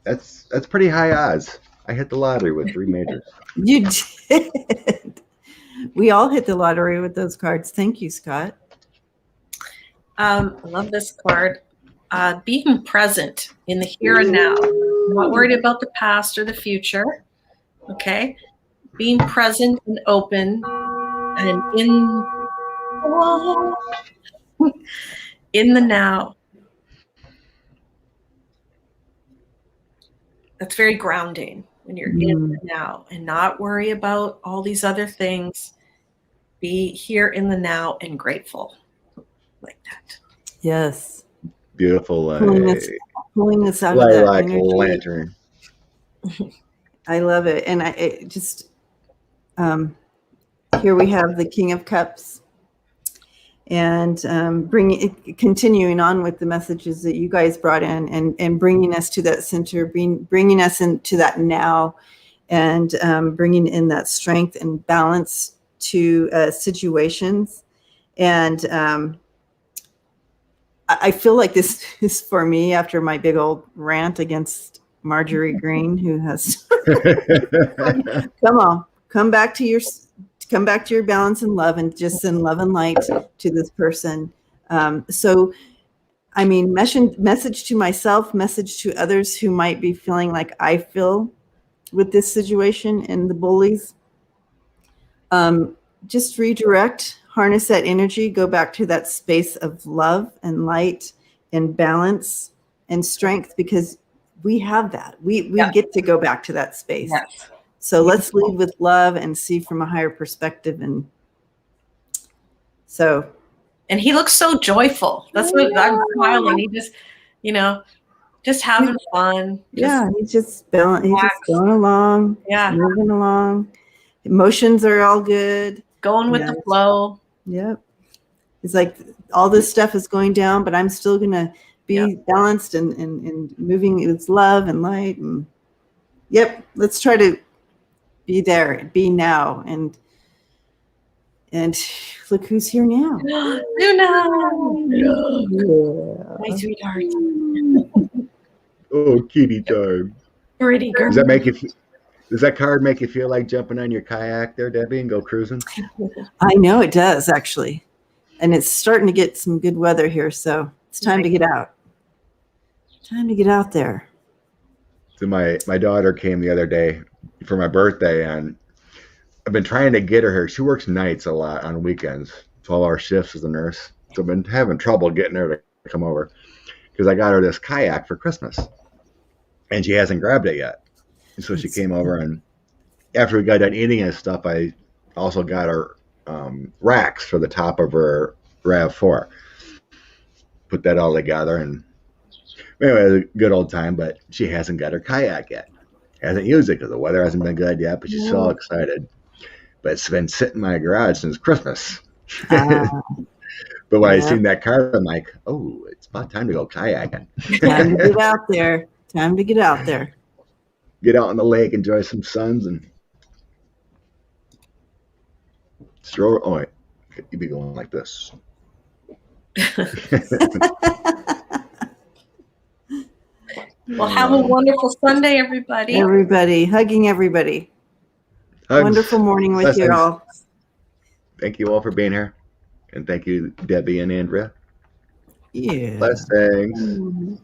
That's pretty high odds. I hit the lottery with 3 majors. You did. We all hit the lottery with those cards. Thank you, Scott. I love this card. Being present in the here and now. Not worried about the past or the future. Okay. Being present and open and in the now. That's very grounding when you're in the now and not worry about all these other things. Be here in the now and grateful like that. Yes. Beautiful. Pulling us out of that like energy. lantern. I love it. And it just, here we have the King of Cups, and continuing on with the messages that you guys brought in, and bringing us to that center, bringing us into that now, and bringing in that strength and balance to situations. And I feel like this is for me after my big old rant against Marjorie Green, who has come back to your balance and love, and just send love and light to this person. So, I mean, message to myself, message to others who might be feeling like I feel with this situation and the bullies. Just redirect, harness that energy, go back to that space of love and light and balance and strength, because we have that. We get to go back to that space. Yes. So let's lead with love and see from a higher perspective. And so. And he looks so joyful. That's what I'm smiling. He just, just having fun. He's just balanced. He's just going along. Yeah. Moving along. Emotions are all good. Going with the flow. Yep. It's like all this stuff is going down, but I'm still going to be balanced and moving with love and light. And let's try to be there, be now. And look who's here now. Lunar. Yeah. My sweetheart. Oh, kitty time. Pretty girl. Does that card make you feel like jumping on your kayak there, Debbie, and go cruising? I know it does, actually. And it's starting to get some good weather here, so it's time to get out. Time to get out there. So my daughter came the other day for my birthday, and I've been trying to get her here. She works nights a lot on weekends, 12-hour shifts as a nurse. So I've been having trouble getting her to come over because I got her this kayak for Christmas, and she hasn't grabbed it yet. And so she came over, and after we got done eating and stuff, I also got her racks for the top of her RAV4. Put that all together, and anyway, it was a good old time, but she hasn't got her kayak yet. Hasn't used it because the weather hasn't been good yet, but she's so excited. But it's been sitting in my garage since Christmas. But when I seen that card, I'm like, oh, it's about time to go kayaking. Time to get out there. Time to get out there. Get out on the lake, enjoy some suns, and stroll. Oh, wait. You'd be going like this. Well, have a wonderful Sunday, everybody. Everybody, hugging everybody. Hugs. Wonderful morning with you all. Thank you all for being here. And thank you, Debbie and Andrea. Yeah. Blessings. Mm-hmm.